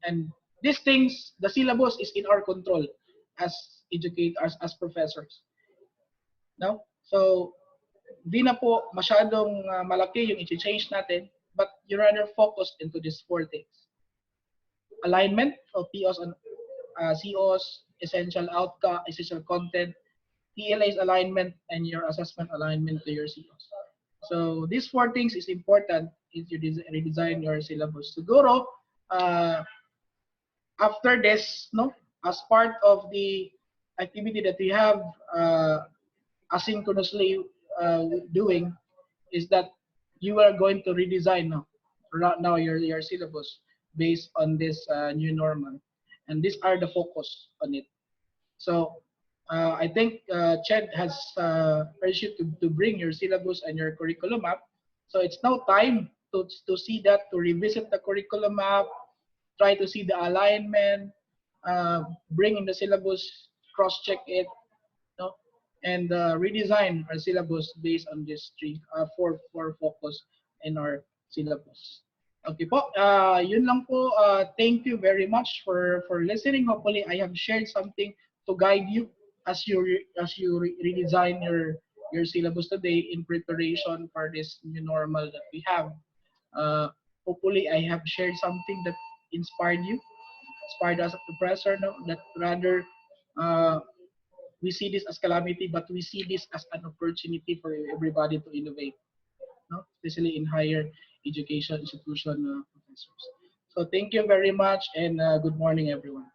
and these things, the syllabus is in our control as educators, as professors. No, so di na po masyadong malaki yung i-change natin, but you rather focus into these four things: alignment of POs and COs, essential outcome, essential content, PLA's alignment, and your assessment alignment to your COs. So these four things is important if you redesign your syllabus. Siguro, after this, no, as part of the activity that we have asynchronously doing, is that you are going to redesign now your syllabus based on this new normal, and these are the focus on it. So I think Ched has urged you to bring your syllabus and your curriculum map. So it's now time to see that, to revisit the curriculum map, try to see the alignment, bring in the syllabus, cross-check it, no? And redesign our syllabus based on these four focus in our syllabus. Okay po, yun lang po. Thank you very much for listening. Hopefully, I have shared something to guide you as you redesign your syllabus today in preparation for this new normal that we have. Hopefully, I have shared something that inspired you, inspired us as a professor, no? That rather we see this as calamity, but we see this as an opportunity for everybody to innovate, no? Especially in higher education institution professors. So thank you very much, and good morning, everyone.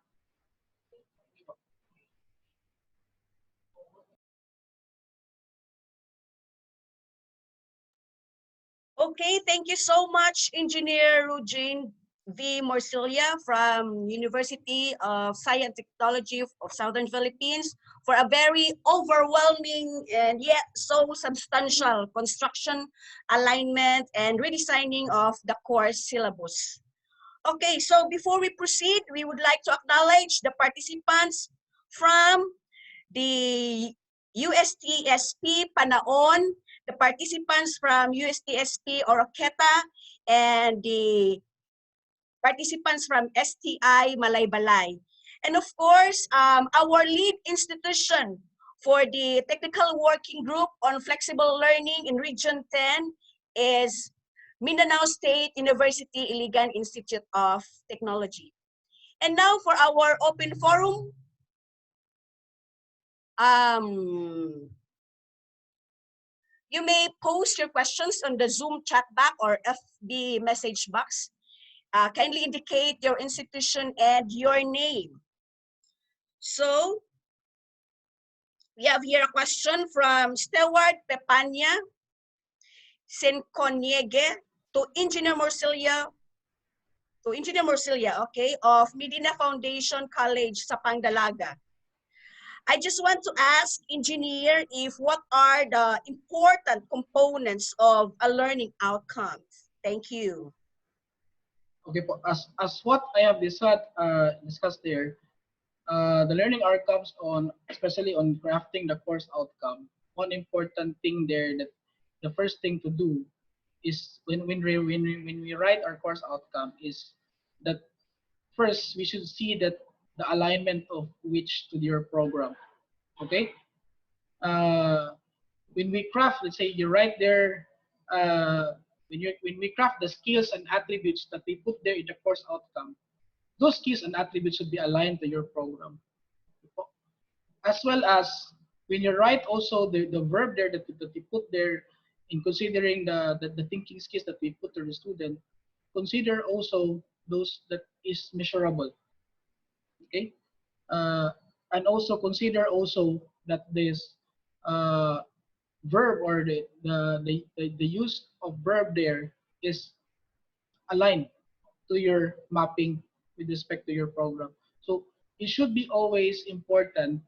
Okay, thank you so much, Engineer Eugene V. Morcilia from University of Science and Technology of Southern Philippines for a very overwhelming and yet so substantial construction, alignment, and redesigning of the course syllabus. Okay, so before we proceed, we would like to acknowledge the participants from the USTSP Panaon, the participants from USTSP Oroqueta, and the participants from STI Malaybalay. And of course, our lead institution for the Technical Working Group on Flexible Learning in Region 10 is Mindanao State University Iligan Institute of Technology. And now for our open forum, you may post your questions on the Zoom chat box or FB message box. Kindly indicate your institution and your name. So we have here a question from Stewart Pepania Senconiege to Engineer Morcilia, okay, of Medina Foundation College sa Pangdalaga. I just want to ask Engineer if what are the important components of a learning outcome? Thank you. Okay po, as what I have discussed there, the learning outcomes on, especially on crafting the course outcome, one important thing there, that the first thing to do is when we write our course outcome, is that first we should see that the alignment of which to your program. Okay, when we craft, let's say you write there, when we craft the skills and attributes that we put there in the course outcome, those skills and attributes should be aligned to your program. As well as when you write also the verb there that you put there, in considering the thinking skills that we put to the student, consider also those that is measurable. Okay, and also consider also that this verb, or the use of verb there is aligned to your mapping with respect to your program. it should be always important,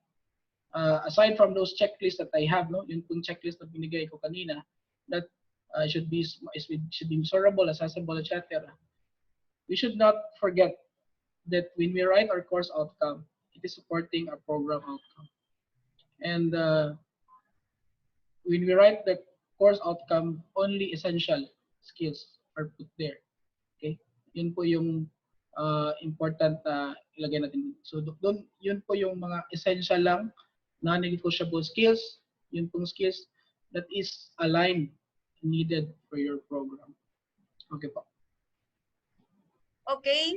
aside from those checklists that I have, no, yung pong checklist na binigay ko kanina, that should be measurable, accessible, etc. We should not forget that when we write our course outcome, it is supporting our program outcome. And when we write the course outcome, only essential skills are put there. Okay? Yun po yung important na ilagay natin. So doon, yun po yung mga essential lang, non-negotiable skills, yun pong skills that is aligned, needed for your program. Okay po. Okay.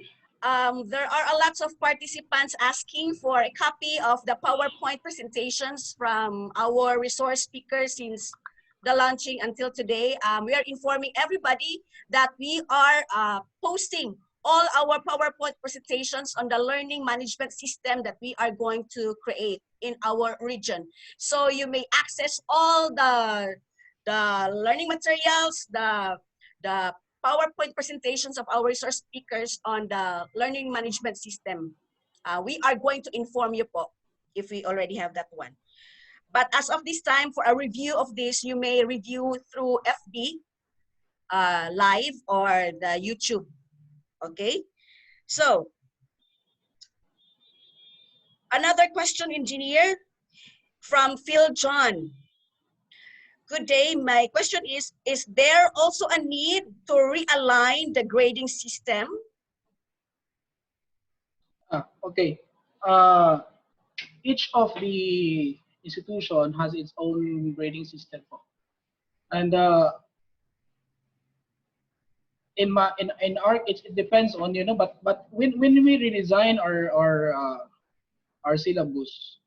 There are a lots of participants asking for a copy of the PowerPoint presentations from our resource speakers since the launching until today. We are informing everybody that we are posting all our PowerPoint presentations on the learning management system that we are going to create in our region. So you may access all the learning materials, the PowerPoint presentations of our resource speakers on the learning management system. We are going to inform you po if we already have that one. But as of this time, for a review of this, you may review through FB Live or the YouTube. Okay? So, another question, engineer, from Phil John. Good day. My question is there also a need to realign the grading system? Okay. Each of the institution has its own grading system po. And in our, it depends on, you know, but when we redesign our syllabus,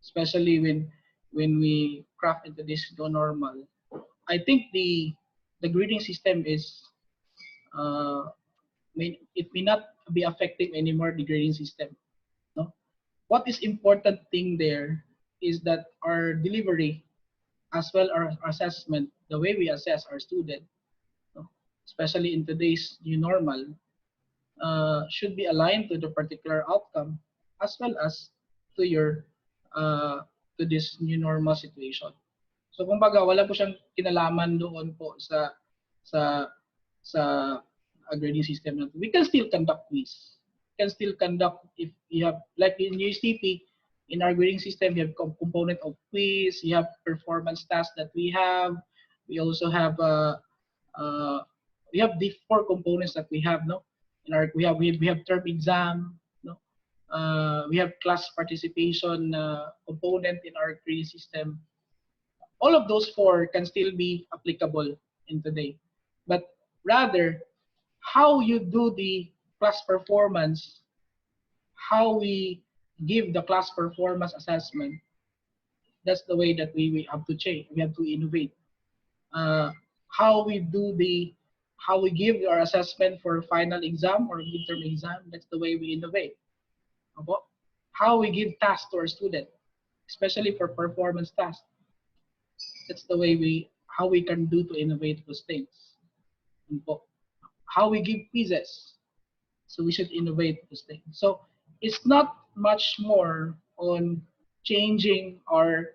especially when we craft into this new normal, I think the grading system is it may not be affecting anymore the grading system. No, what is important thing there is that our delivery as well our assessment, the way we assess our student, no, especially in today's new normal, should be aligned to the particular outcome as well as to your to this new normal situation. So kumbaga wala po siyang kinalaman doon po sa sa grading system natin. We can still conduct quiz. We can still conduct if you have, like in USTP, in our grading system, you have component of quiz, you have performance tasks that we have. We also have we have the 4 components that we have, no? In our we have term exam, no? We have class participation component in our grading system. All of those 4 can still be applicable in today, but rather how you do the class performance, how we give the class performance assessment, that's the way that we have to change. We have to innovate. How we do how we give our assessment for final exam or midterm exam, that's the way we innovate. How we give tasks to our student, especially for performance tasks, that's the way how we can do to innovate those things. How we give quizzes, so we should innovate those things. So it's not much more on changing our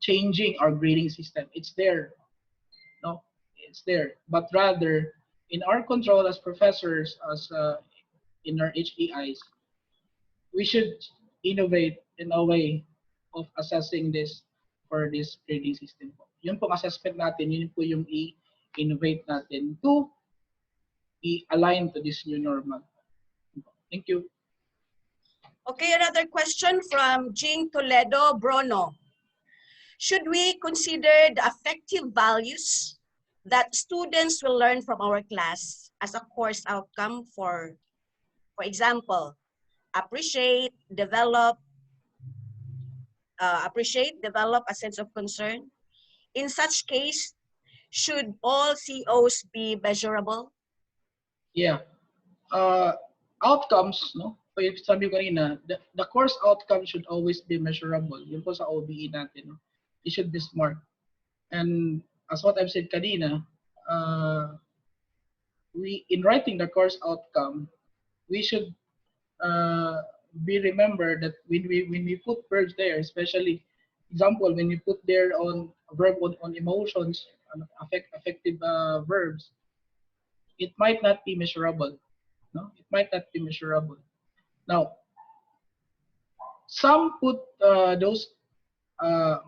changing our grading system. It's there, no, it's there. But rather, in our control as professors, as in our HEIs, we should innovate in a way of assessing this for this grading system po. Yun pong assessment natin, yun po yung i-innovate natin to align to this new normal. Thank you. Okay, another question from Jing Toledo Brono. Should we consider the affective values that students will learn from our class as a course outcome for example, appreciate, develop a sense of concern? In such case, should all COs be measurable? Yeah. Outcomes, no? If sabi ko kanina, the course outcome should always be measurable. Yun po sa OBE natin, no? It should be smart. And as what I've said kanina, in writing the course outcome, we should be remembered that when we put verbs there, especially example when you put there on a verb on emotions, affective verbs, it might not be measurable. No, it might not be measurable. Now, some put those uh,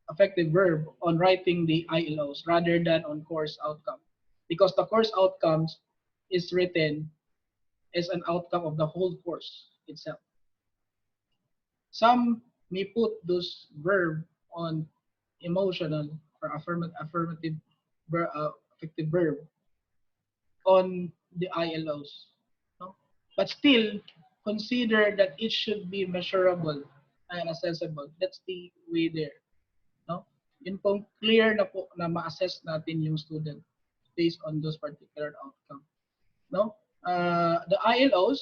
affective verb on writing the ILOs rather than on course outcome, because the course outcomes is written as an outcome of the whole course itself. Some may put those verb on emotional or affirmative affective verb on the ILOs. No? But still, consider that it should be measurable and accessible. That's the way there. No? Yun pong clear na po na ma-assess natin yung student based on those particular outcome. No? The ILOs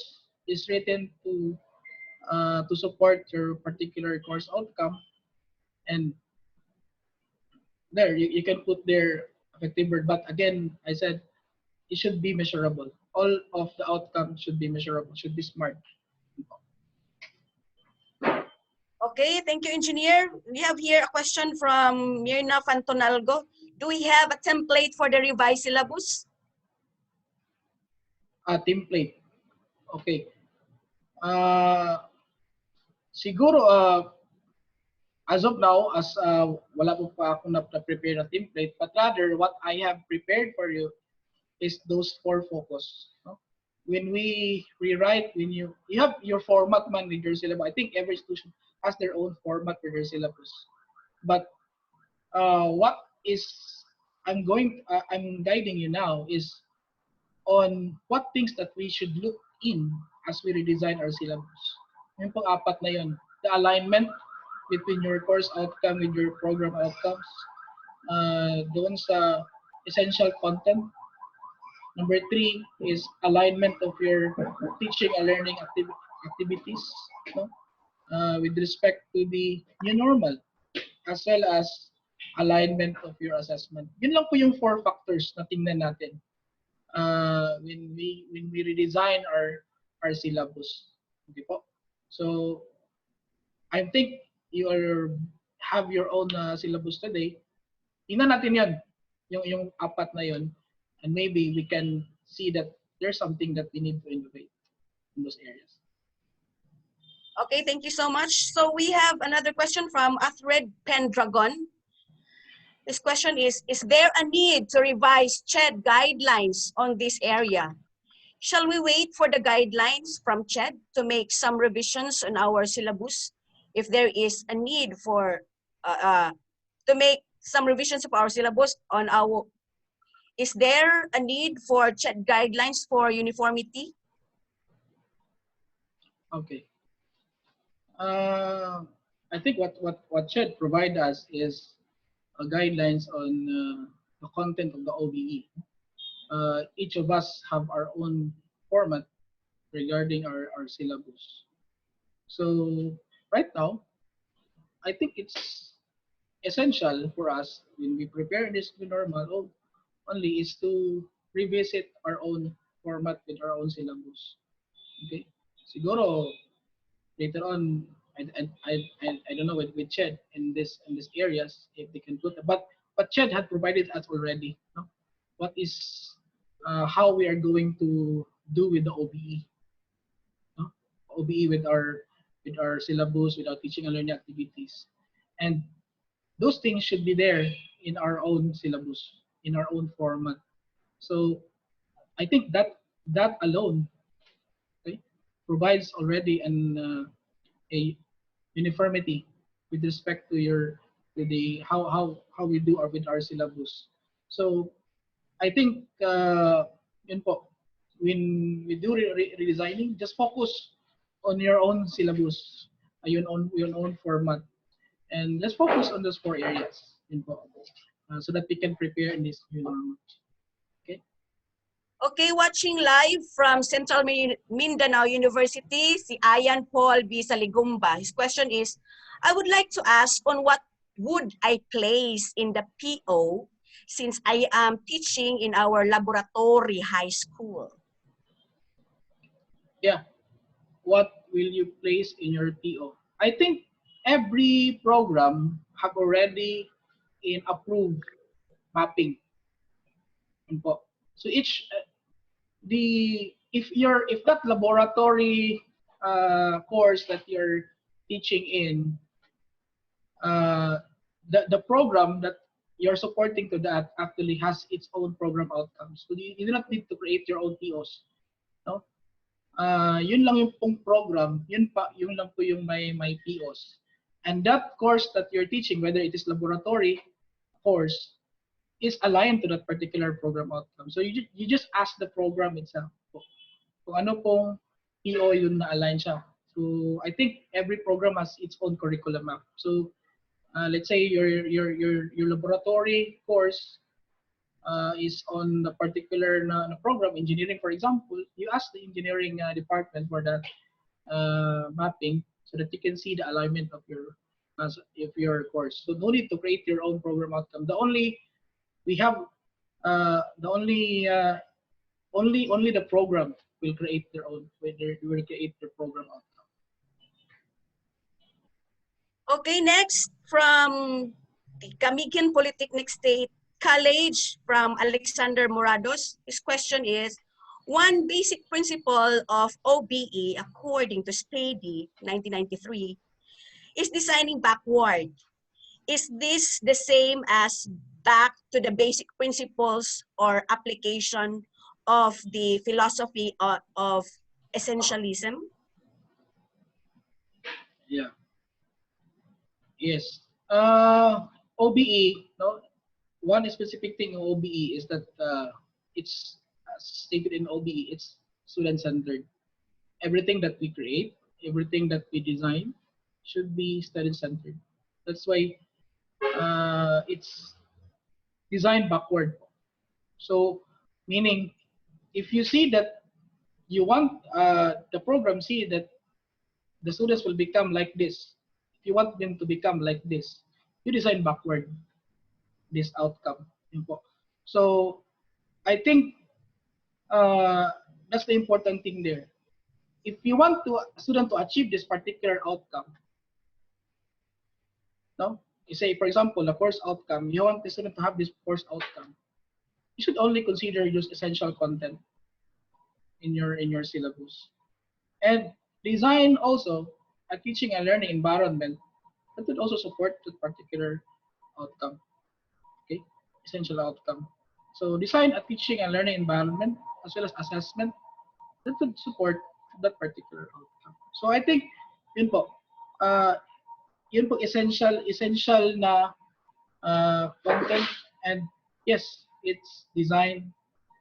is written to support your particular course outcome, and there you can put their effective word, but again I said it should be measurable. All of the outcomes should be measurable, should be smart. Okay, thank you, Engineer. We have here a question from Mirna Fantonalgo. Do we have a template for the revised syllabus? Template. Okay. Siguro as of now, as wala po pa ako na-prepare na template, but rather what I have prepared for you is those 4 focus. No? When we rewrite, when you have your format man with your syllabus, I think every institution has their own format with their syllabus. But what is I'm guiding you now is on what things that we should look in as we redesign our syllabus. Yung pang-apat na yun, the alignment between your course outcome with your program outcomes, doon sa essential content. Number 3 is alignment of your teaching and learning activities, no? With respect to the new normal, as well as alignment of your assessment. Yun lang po yung 4 factors na tingnan natin when we redesign our syllabus. Okay po. So I think you have your own syllabus today. Tingnan natin 'yan, yung 4 na 'yon, and maybe we can see that there's something that we need to innovate in those areas. Okay, thank you so much. So we have another question from Athred Pendragon. This question is there a need to revise CHED guidelines on this area? Shall we wait for the guidelines from CHED to make some revisions on our syllabus? If there is a need for to make some revisions of our syllabus on our, is there a need for CHED guidelines for uniformity? Okay. I think what CHED provide us is guidelines on the content of the OBE. Each of us have our own format regarding our syllabus. So right now, I think it's essential for us when we prepare this new normal only is to revisit our own format with our own syllabus. Okay? Siguro later on, I don't know with CHED in this areas if they can put, but CHED had provided us already. No? What is how we are going to do with the OBE, no? OBE with our syllabus, with our teaching and learning activities, and those things should be there in our own syllabus, in our own format. So I think that alone, okay, provides already a uniformity with respect to the how we do with our syllabus. So I think yun po, when we do redesigning, just focus on your own syllabus, your own format, and let's focus on those 4 areas, yun po, so that we can prepare in this new normal. Okay. Okay, watching live from Central Mindanao University, si Ayan Paul B. Saligumba. His question is, I would like to ask on what would I place in the PO since I am teaching in our laboratory high school? yeah, what will you place in your TO? I think every program have already in approved mapping. Yun po. So each if that laboratory course that you're teaching in, uh, the program that you're supporting to that actually has its own program outcomes. So you do not need to create your own TOs. No? Yun lang yung pong program, yun lang po yung may POs. And that course that you're teaching, whether it is laboratory course, is aligned to that particular program outcome. So you just ask the program itself kung ano pong PO yun na align siya. So I think every program has its own curriculum map. So let's say your laboratory course is on the particular na program, engineering for example, you ask the engineering department for that mapping so that you can see the alignment of your course. So no need to create your own program outcome. The only we have the only the program will create their own, will create their program outcome. Okay, next from the Camiguin Polytechnic State College from Alexander Morados. His question is, one basic principle of OBE according to Spady 1993 is designing backward. Is this the same as back to the basic principles or application of the philosophy of essentialism? Yeah. Yes. OBE, no, one specific thing in OBE is that it's stated in OBE, it's student-centered. Everything that we create, everything that we design should be student-centered. That's why it's designed backward. So, meaning, if you see that you want the program see that the students will become like this, if you want them to become like this, you design backward this outcome. So I think that's the important thing there. If you want a student to achieve this particular outcome, no, you say for example the course outcome, you want the student to have this course outcome, you should only consider use essential content in your syllabus, and design also a teaching and learning environment that would also support that particular outcome. Okay, essential outcome. So design a teaching and learning environment as well as assessment that would support that particular outcome. So I think yun po, yun po essential na content, and yes, it's designed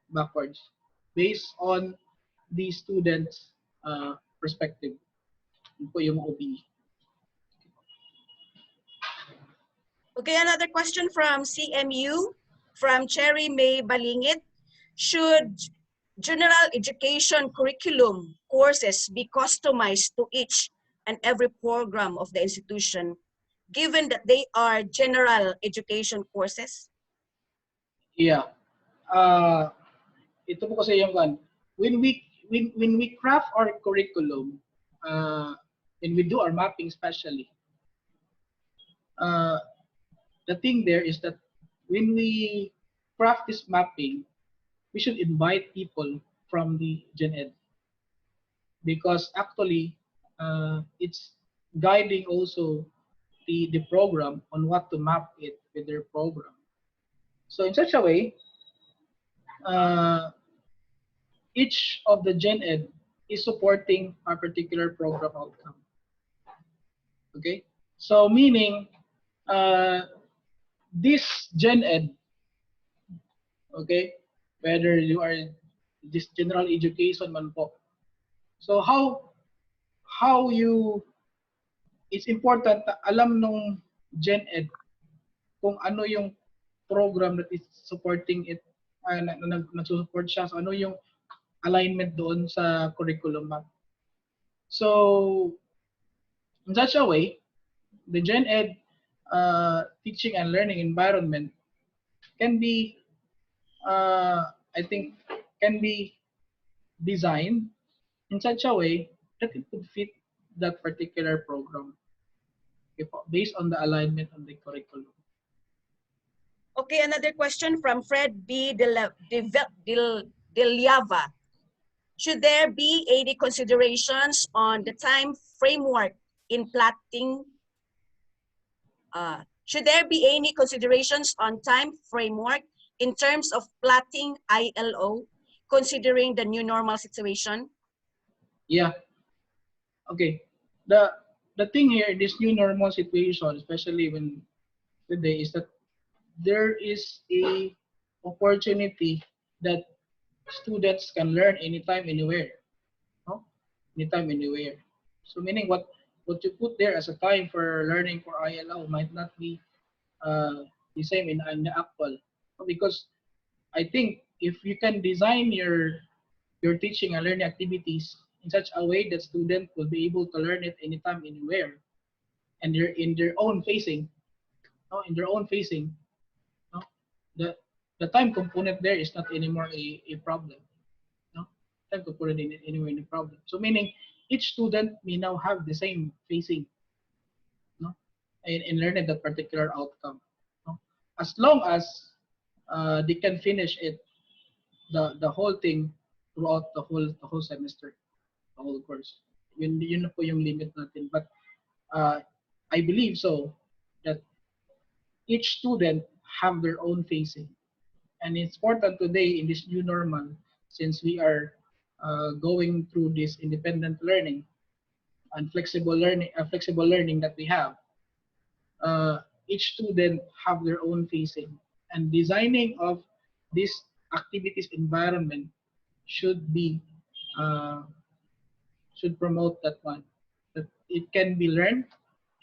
backwards based on the student's perspective. Yun po yung OBE. Okay, another question from CMU, from Cherry May Balingit. Should general education curriculum courses be customized to each and every program of the institution, given that they are general education courses? Yeah. Ito po kasi yung one. When we craft our curriculum, when we do our mapping especially, the thing there is that when we craft this mapping, we should invite people from the Gen Ed, because actually it's guiding also the program on what to map it with their program. So in such a way, each of the Gen Ed is supporting a particular program outcome. Okay, so meaning this Gen Ed, okay, whether you are this general education man po. So how you, it's important na alam nung Gen Ed kung ano yung program that is supporting it, nagsusupport siya, so ano yung alignment doon sa curriculum map. So in such a way, the Gen Ed teaching and learning environment can be, I think, can be designed in such a way that it could fit that particular program, okay, based on the alignment of the curriculum. Okay, another question from Fred B. Deliava. Should there be any considerations on the time framework in plotting? Should there be any considerations on time framework in terms of plotting ILO, considering the new normal situation? Yeah. Okay. The the thing here, this new normal situation, especially when today, is that there is a opportunity that students can learn anytime, anywhere. No? Anytime, anywhere. So meaning what you put there as a time for learning for ILO might not be the same in the actual. Because I think if you can design your teaching and learning activities in such a way that students will be able to learn it anytime, anywhere, and they're in their own facing, no, in their own facing, no, the the time component there is not anymore a problem. No, time component in anywhere in the problem. So meaning each student may now have the same facing, no, in learning that particular outcome. No? As long as they can finish it, the whole thing throughout the whole semester, the whole course. Yun na po yung limit natin. But I believe so that each student have their own facing. And it's important today in this new normal, since we are going through this independent learning and flexible learning that we have. Each student have their own facing, and designing of this activities environment should be uh, should promote that one, that it can be learned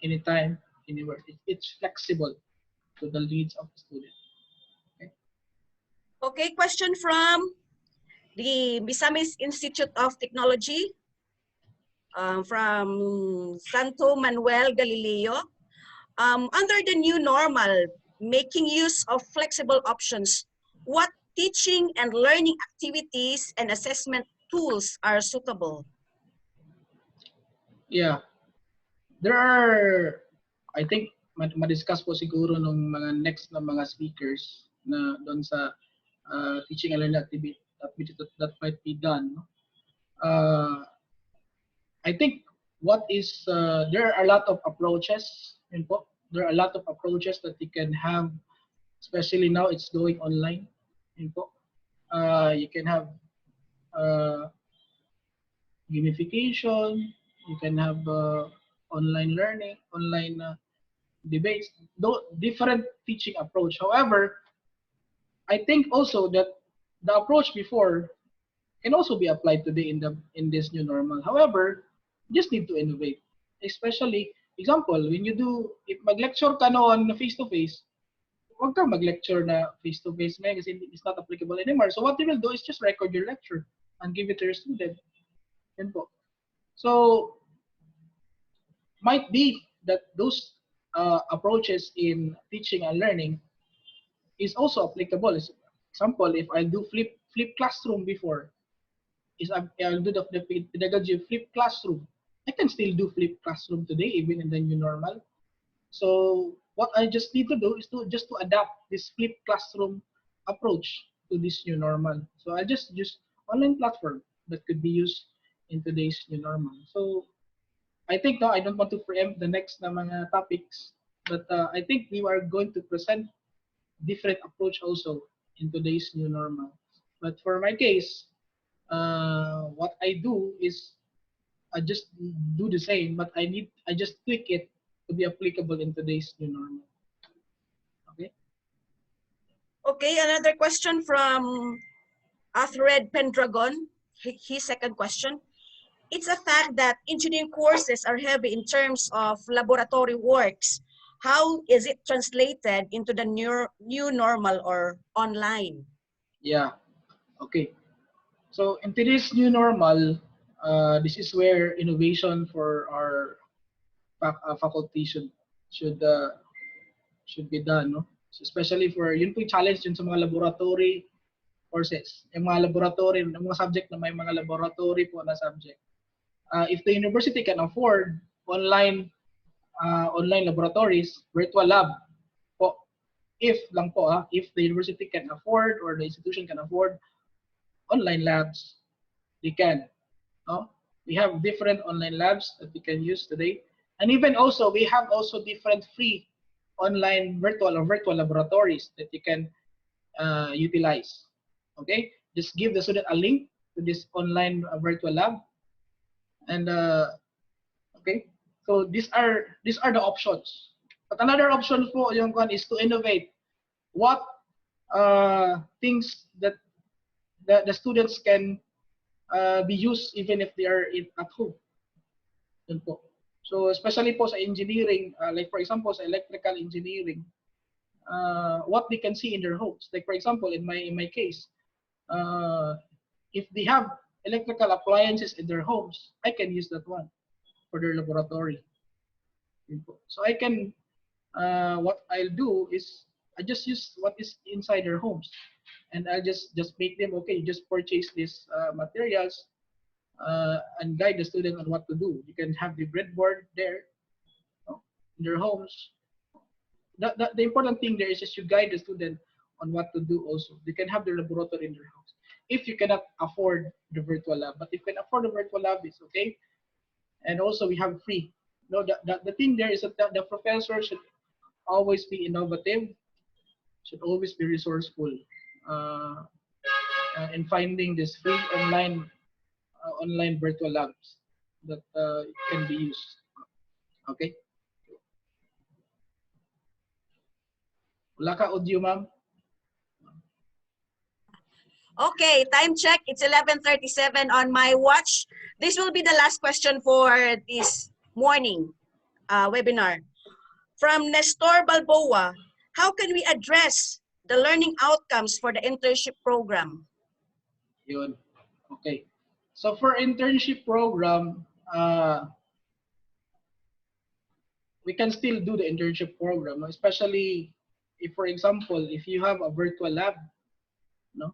anytime, anywhere. It's flexible to the needs of the student. Okay, Okay, question from the Misamis Institute of Technology, from Santo Manuel Galileo. Under the new normal, making use of flexible options, what teaching and learning activities and assessment tools are suitable? yeah, there are, I think ma-discuss po siguro nung mga next na mga speakers na doon sa teaching and learning activity that might be done, no? I think what is there are a lot of approaches, yun po. There are a lot of approaches that you can have, especially now it's going online, yun po. You can have uh, gamification, you can have online learning, online debates, though different teaching approach. However, I think also that the approach before can also be applied today in this new normal. However, you just need to innovate. Especially, example, when you do, if mag-lecture ka noon na face-to-face, huwag kang mag-lecture na face-to-face ngayon kasi it's not applicable anymore. So what you will do is just record your lecture and give it to your student. Yan po. So, might be that those approaches in teaching and learning is also applicable. Example, if I do flip classroom before, I'll do the pedagogy of flip classroom. I can still do flip classroom today, even in the new normal. So what I just need to do is to adapt this flip classroom approach to this new normal. So I just use online platform that could be used in today's new normal. So I think now I don't want to preempt the next na mga topics, but I think we are going to present different approach also in today's new normal. But for my case, what I do is I just do the same, but I just tweak it to be applicable in today's new normal. Okay. Okay, another question from Athred Pendragon. His second question. It's a fact that engineering courses are heavy in terms of laboratory works. How is it translated into the new normal or online? Yeah. Okay. So in today's new normal, this is where innovation for our faculty should should be done, no? So especially for yun po yung challenge yun sa mga laboratory courses. Yung mga laboratory, yung mga subject na may mga laboratory po na subject. If the university can afford online laboratories, virtual lab po, if the university can afford or the institution can afford online labs, they can. No? We have different online labs that we can use today. And even also, we have also different free online virtual laboratories that you can utilize. Okay, just give the student a link to this online virtual lab, and okay, so these are the options. But another option po yung one is to innovate. What things that the students can be used even if they are at home. Yun po. So especially po sa engineering, like for example sa electrical engineering, what they can see in their homes. Like for example, in my case, if they have electrical appliances in their homes, I can use that one for their laboratory. So I can, what I'll do is I just use what is inside their homes, and I'll just make them, okay, just purchase these materials and guide the student on what to do. You can have the breadboard there, in their homes. The important thing there is just you guide the student on what to do also. They can have the laboratory in their house. If you cannot afford the virtual lab, but if you can afford the virtual lab, it's okay. And also we have free. No, the thing there is that the professor should always be innovative, should always be resourceful in finding this free online virtual labs that can be used. Okay. Wala ka audio, ma'am? Okay, time check. It's 11:37 on my watch. This will be the last question for this morning webinar. From Nestor Balboa, how can we address the learning outcomes for the internship program? Yun. Okay. So for internship program, we can still do the internship program, especially if, for example, if you have a virtual lab, no?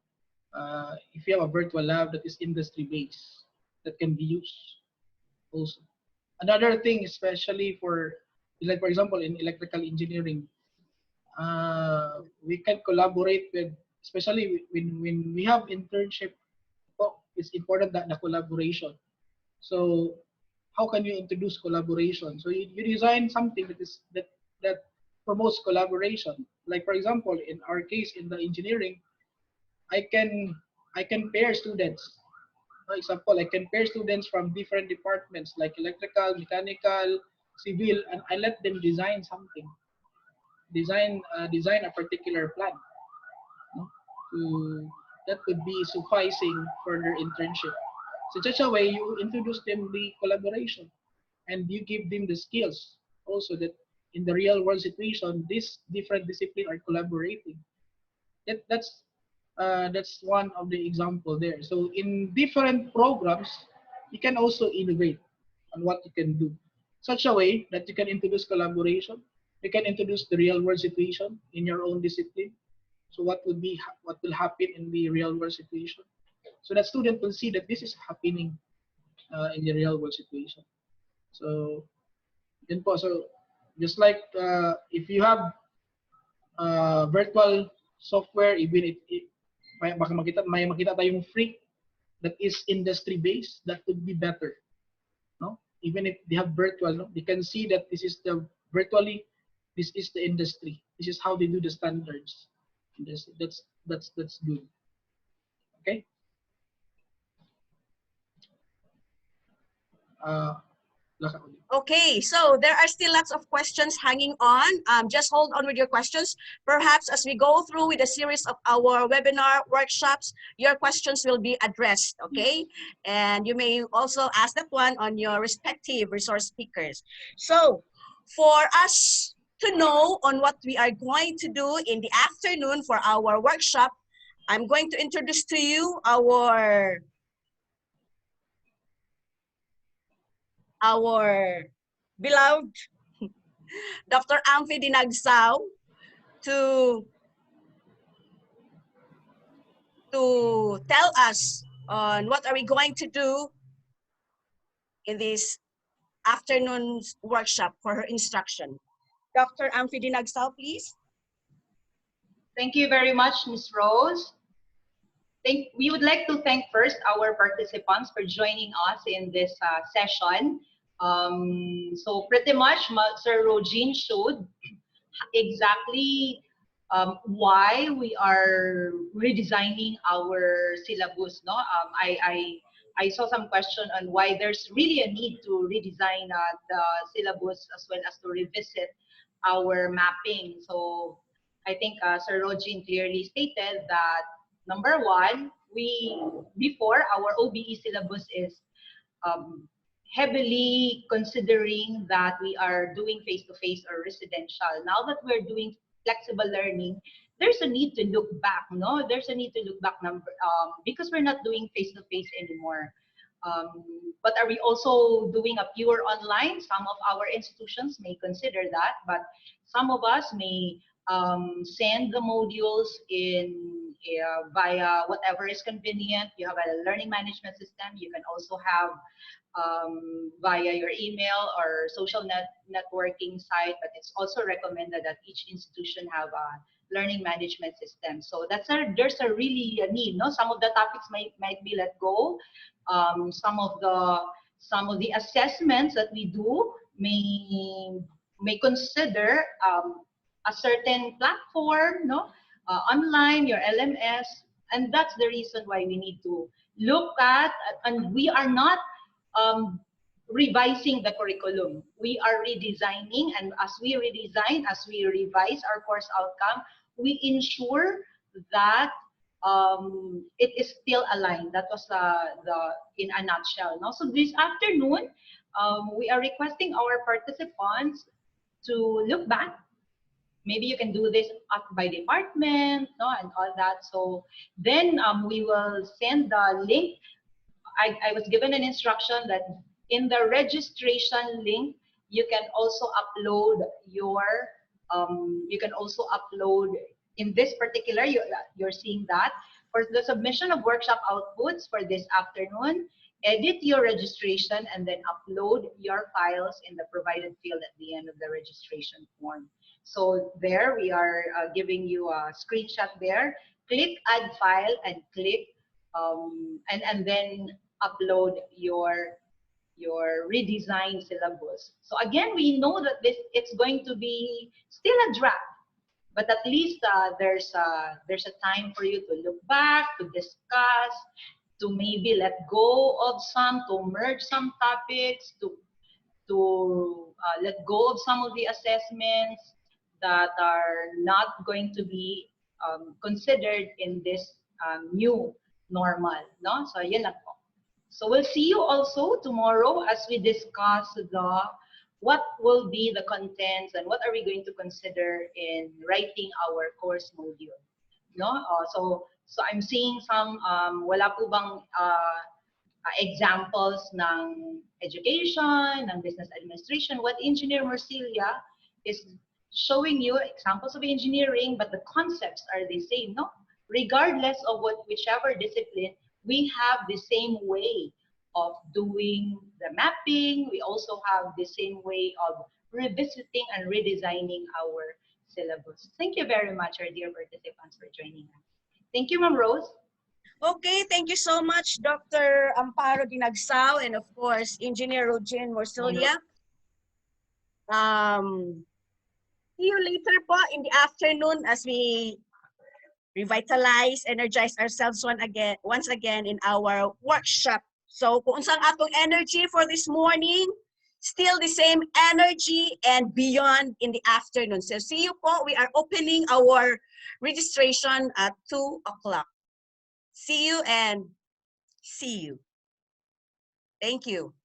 If you have a virtual lab that is industry-based, that can be used also. Another thing, especially for, like for example, in electrical engineering, we can collaborate with, especially when we have internship, it's important that the collaboration. So how can you introduce collaboration? So you design something that promotes collaboration. Like for example, in our case in the engineering, I can pair students. For example, I can pair students from different departments like electrical, mechanical, civil, and I let them design something. Design a particular plan. No? That could be sufficing for their internship. So such a way you introduce them the collaboration, and you give them the skills also that in the real world situation, these different disciplines are collaborating. That's one of the example there. So in different programs, you can also innovate on what you can do, such a way that you can introduce collaboration. You can introduce the real world situation in your own discipline. So what will happen in the real world situation? So that student will see that this is happening in the real world situation. So yun po. So just like if you have virtual software, even if baka may makita tayong free that is industry based, that would be better. No, even if they have virtual, no, they can see that this is the virtually, this is the industry, this is how they do the standards. That's good. Okay. Okay, so there are still lots of questions hanging on. Just hold on with your questions. Perhaps as we go through with a series of our webinar workshops, your questions will be addressed, okay? And you may also ask that one on your respective resource speakers. So for us to know on what we are going to do in the afternoon for our workshop, I'm going to introduce to you our beloved Dr. Amphi Dinagsao to to tell us on what are we going to do in this afternoon's workshop for her instruction. Dr. Amphi Dinagsao, please. Thank you very much, Ms. Rose. We would like to thank first our participants for joining us in this session. So pretty much Sir Rogin showed exactly why we are redesigning our syllabus. No, I saw some question on why there's really a need to redesign the syllabus as well as to revisit our mapping. So I think Sir Rogin clearly stated that number one, before our OBE syllabus is um, heavily considering that we are doing face-to-face or residential. Now that we're doing flexible learning, there's a need to look back, no? There's a need to look back because we're not doing face-to-face anymore. But are we also doing a pure online? Some of our institutions may consider that, but some of us may send the modules in via whatever is convenient. You have a learning management system. You can also have via your email or social networking site, but it's also recommended that each institution have a learning management system. So there's a really a need. No, some of the topics might be let go. Some of the assessments that we do may consider a certain platform, no, online, your LMS, and that's the reason why we need to look at, and we are not revising the curriculum. We are redesigning, and as we redesign, as we revise our course outcome, we ensure that it is still aligned. That was in a nutshell. No? So this afternoon, we are requesting our participants to look back. Maybe you can do this by department, no, and all that. So then we will send the link. I was given an instruction that in the registration link, you can also upload in this particular, you're seeing that for the submission of workshop outputs for this afternoon, edit your registration and then upload your files in the provided field at the end of the registration form. So there we are giving you a screenshot there. Click add file and click and then upload your redesigned syllabus. So again, we know that it's going to be still a draft, but at least there's a time for you to look back, to discuss, to maybe let go of some, to merge some topics, to let go of some of the assessments that are not going to be considered in this new normal, no? So yun lang po. So we'll see you also tomorrow as we discuss what will be the contents and what are we going to consider in writing our course module, no? So I'm seeing some wala po bang examples ng education, ng business administration. What Engineer Marcilia is showing you examples of engineering, but the concepts are the same, no? Regardless of whichever discipline, we have the same way of doing the mapping. We also have the same way of revisiting and redesigning our syllabus. Thank you very much, our dear participants, for joining us. Thank you, Ma'am Rose. Okay, thank you so much, Dr. Amparo Dinagsao, and of course, Engineer Rogin Morcilia. See you later po in the afternoon as we revitalize, energize ourselves once again in our workshop. So kung saan atong energy for this morning, still the same energy and beyond in the afternoon. So see you po. We are opening our registration at 2 o'clock. See you and see you. Thank you.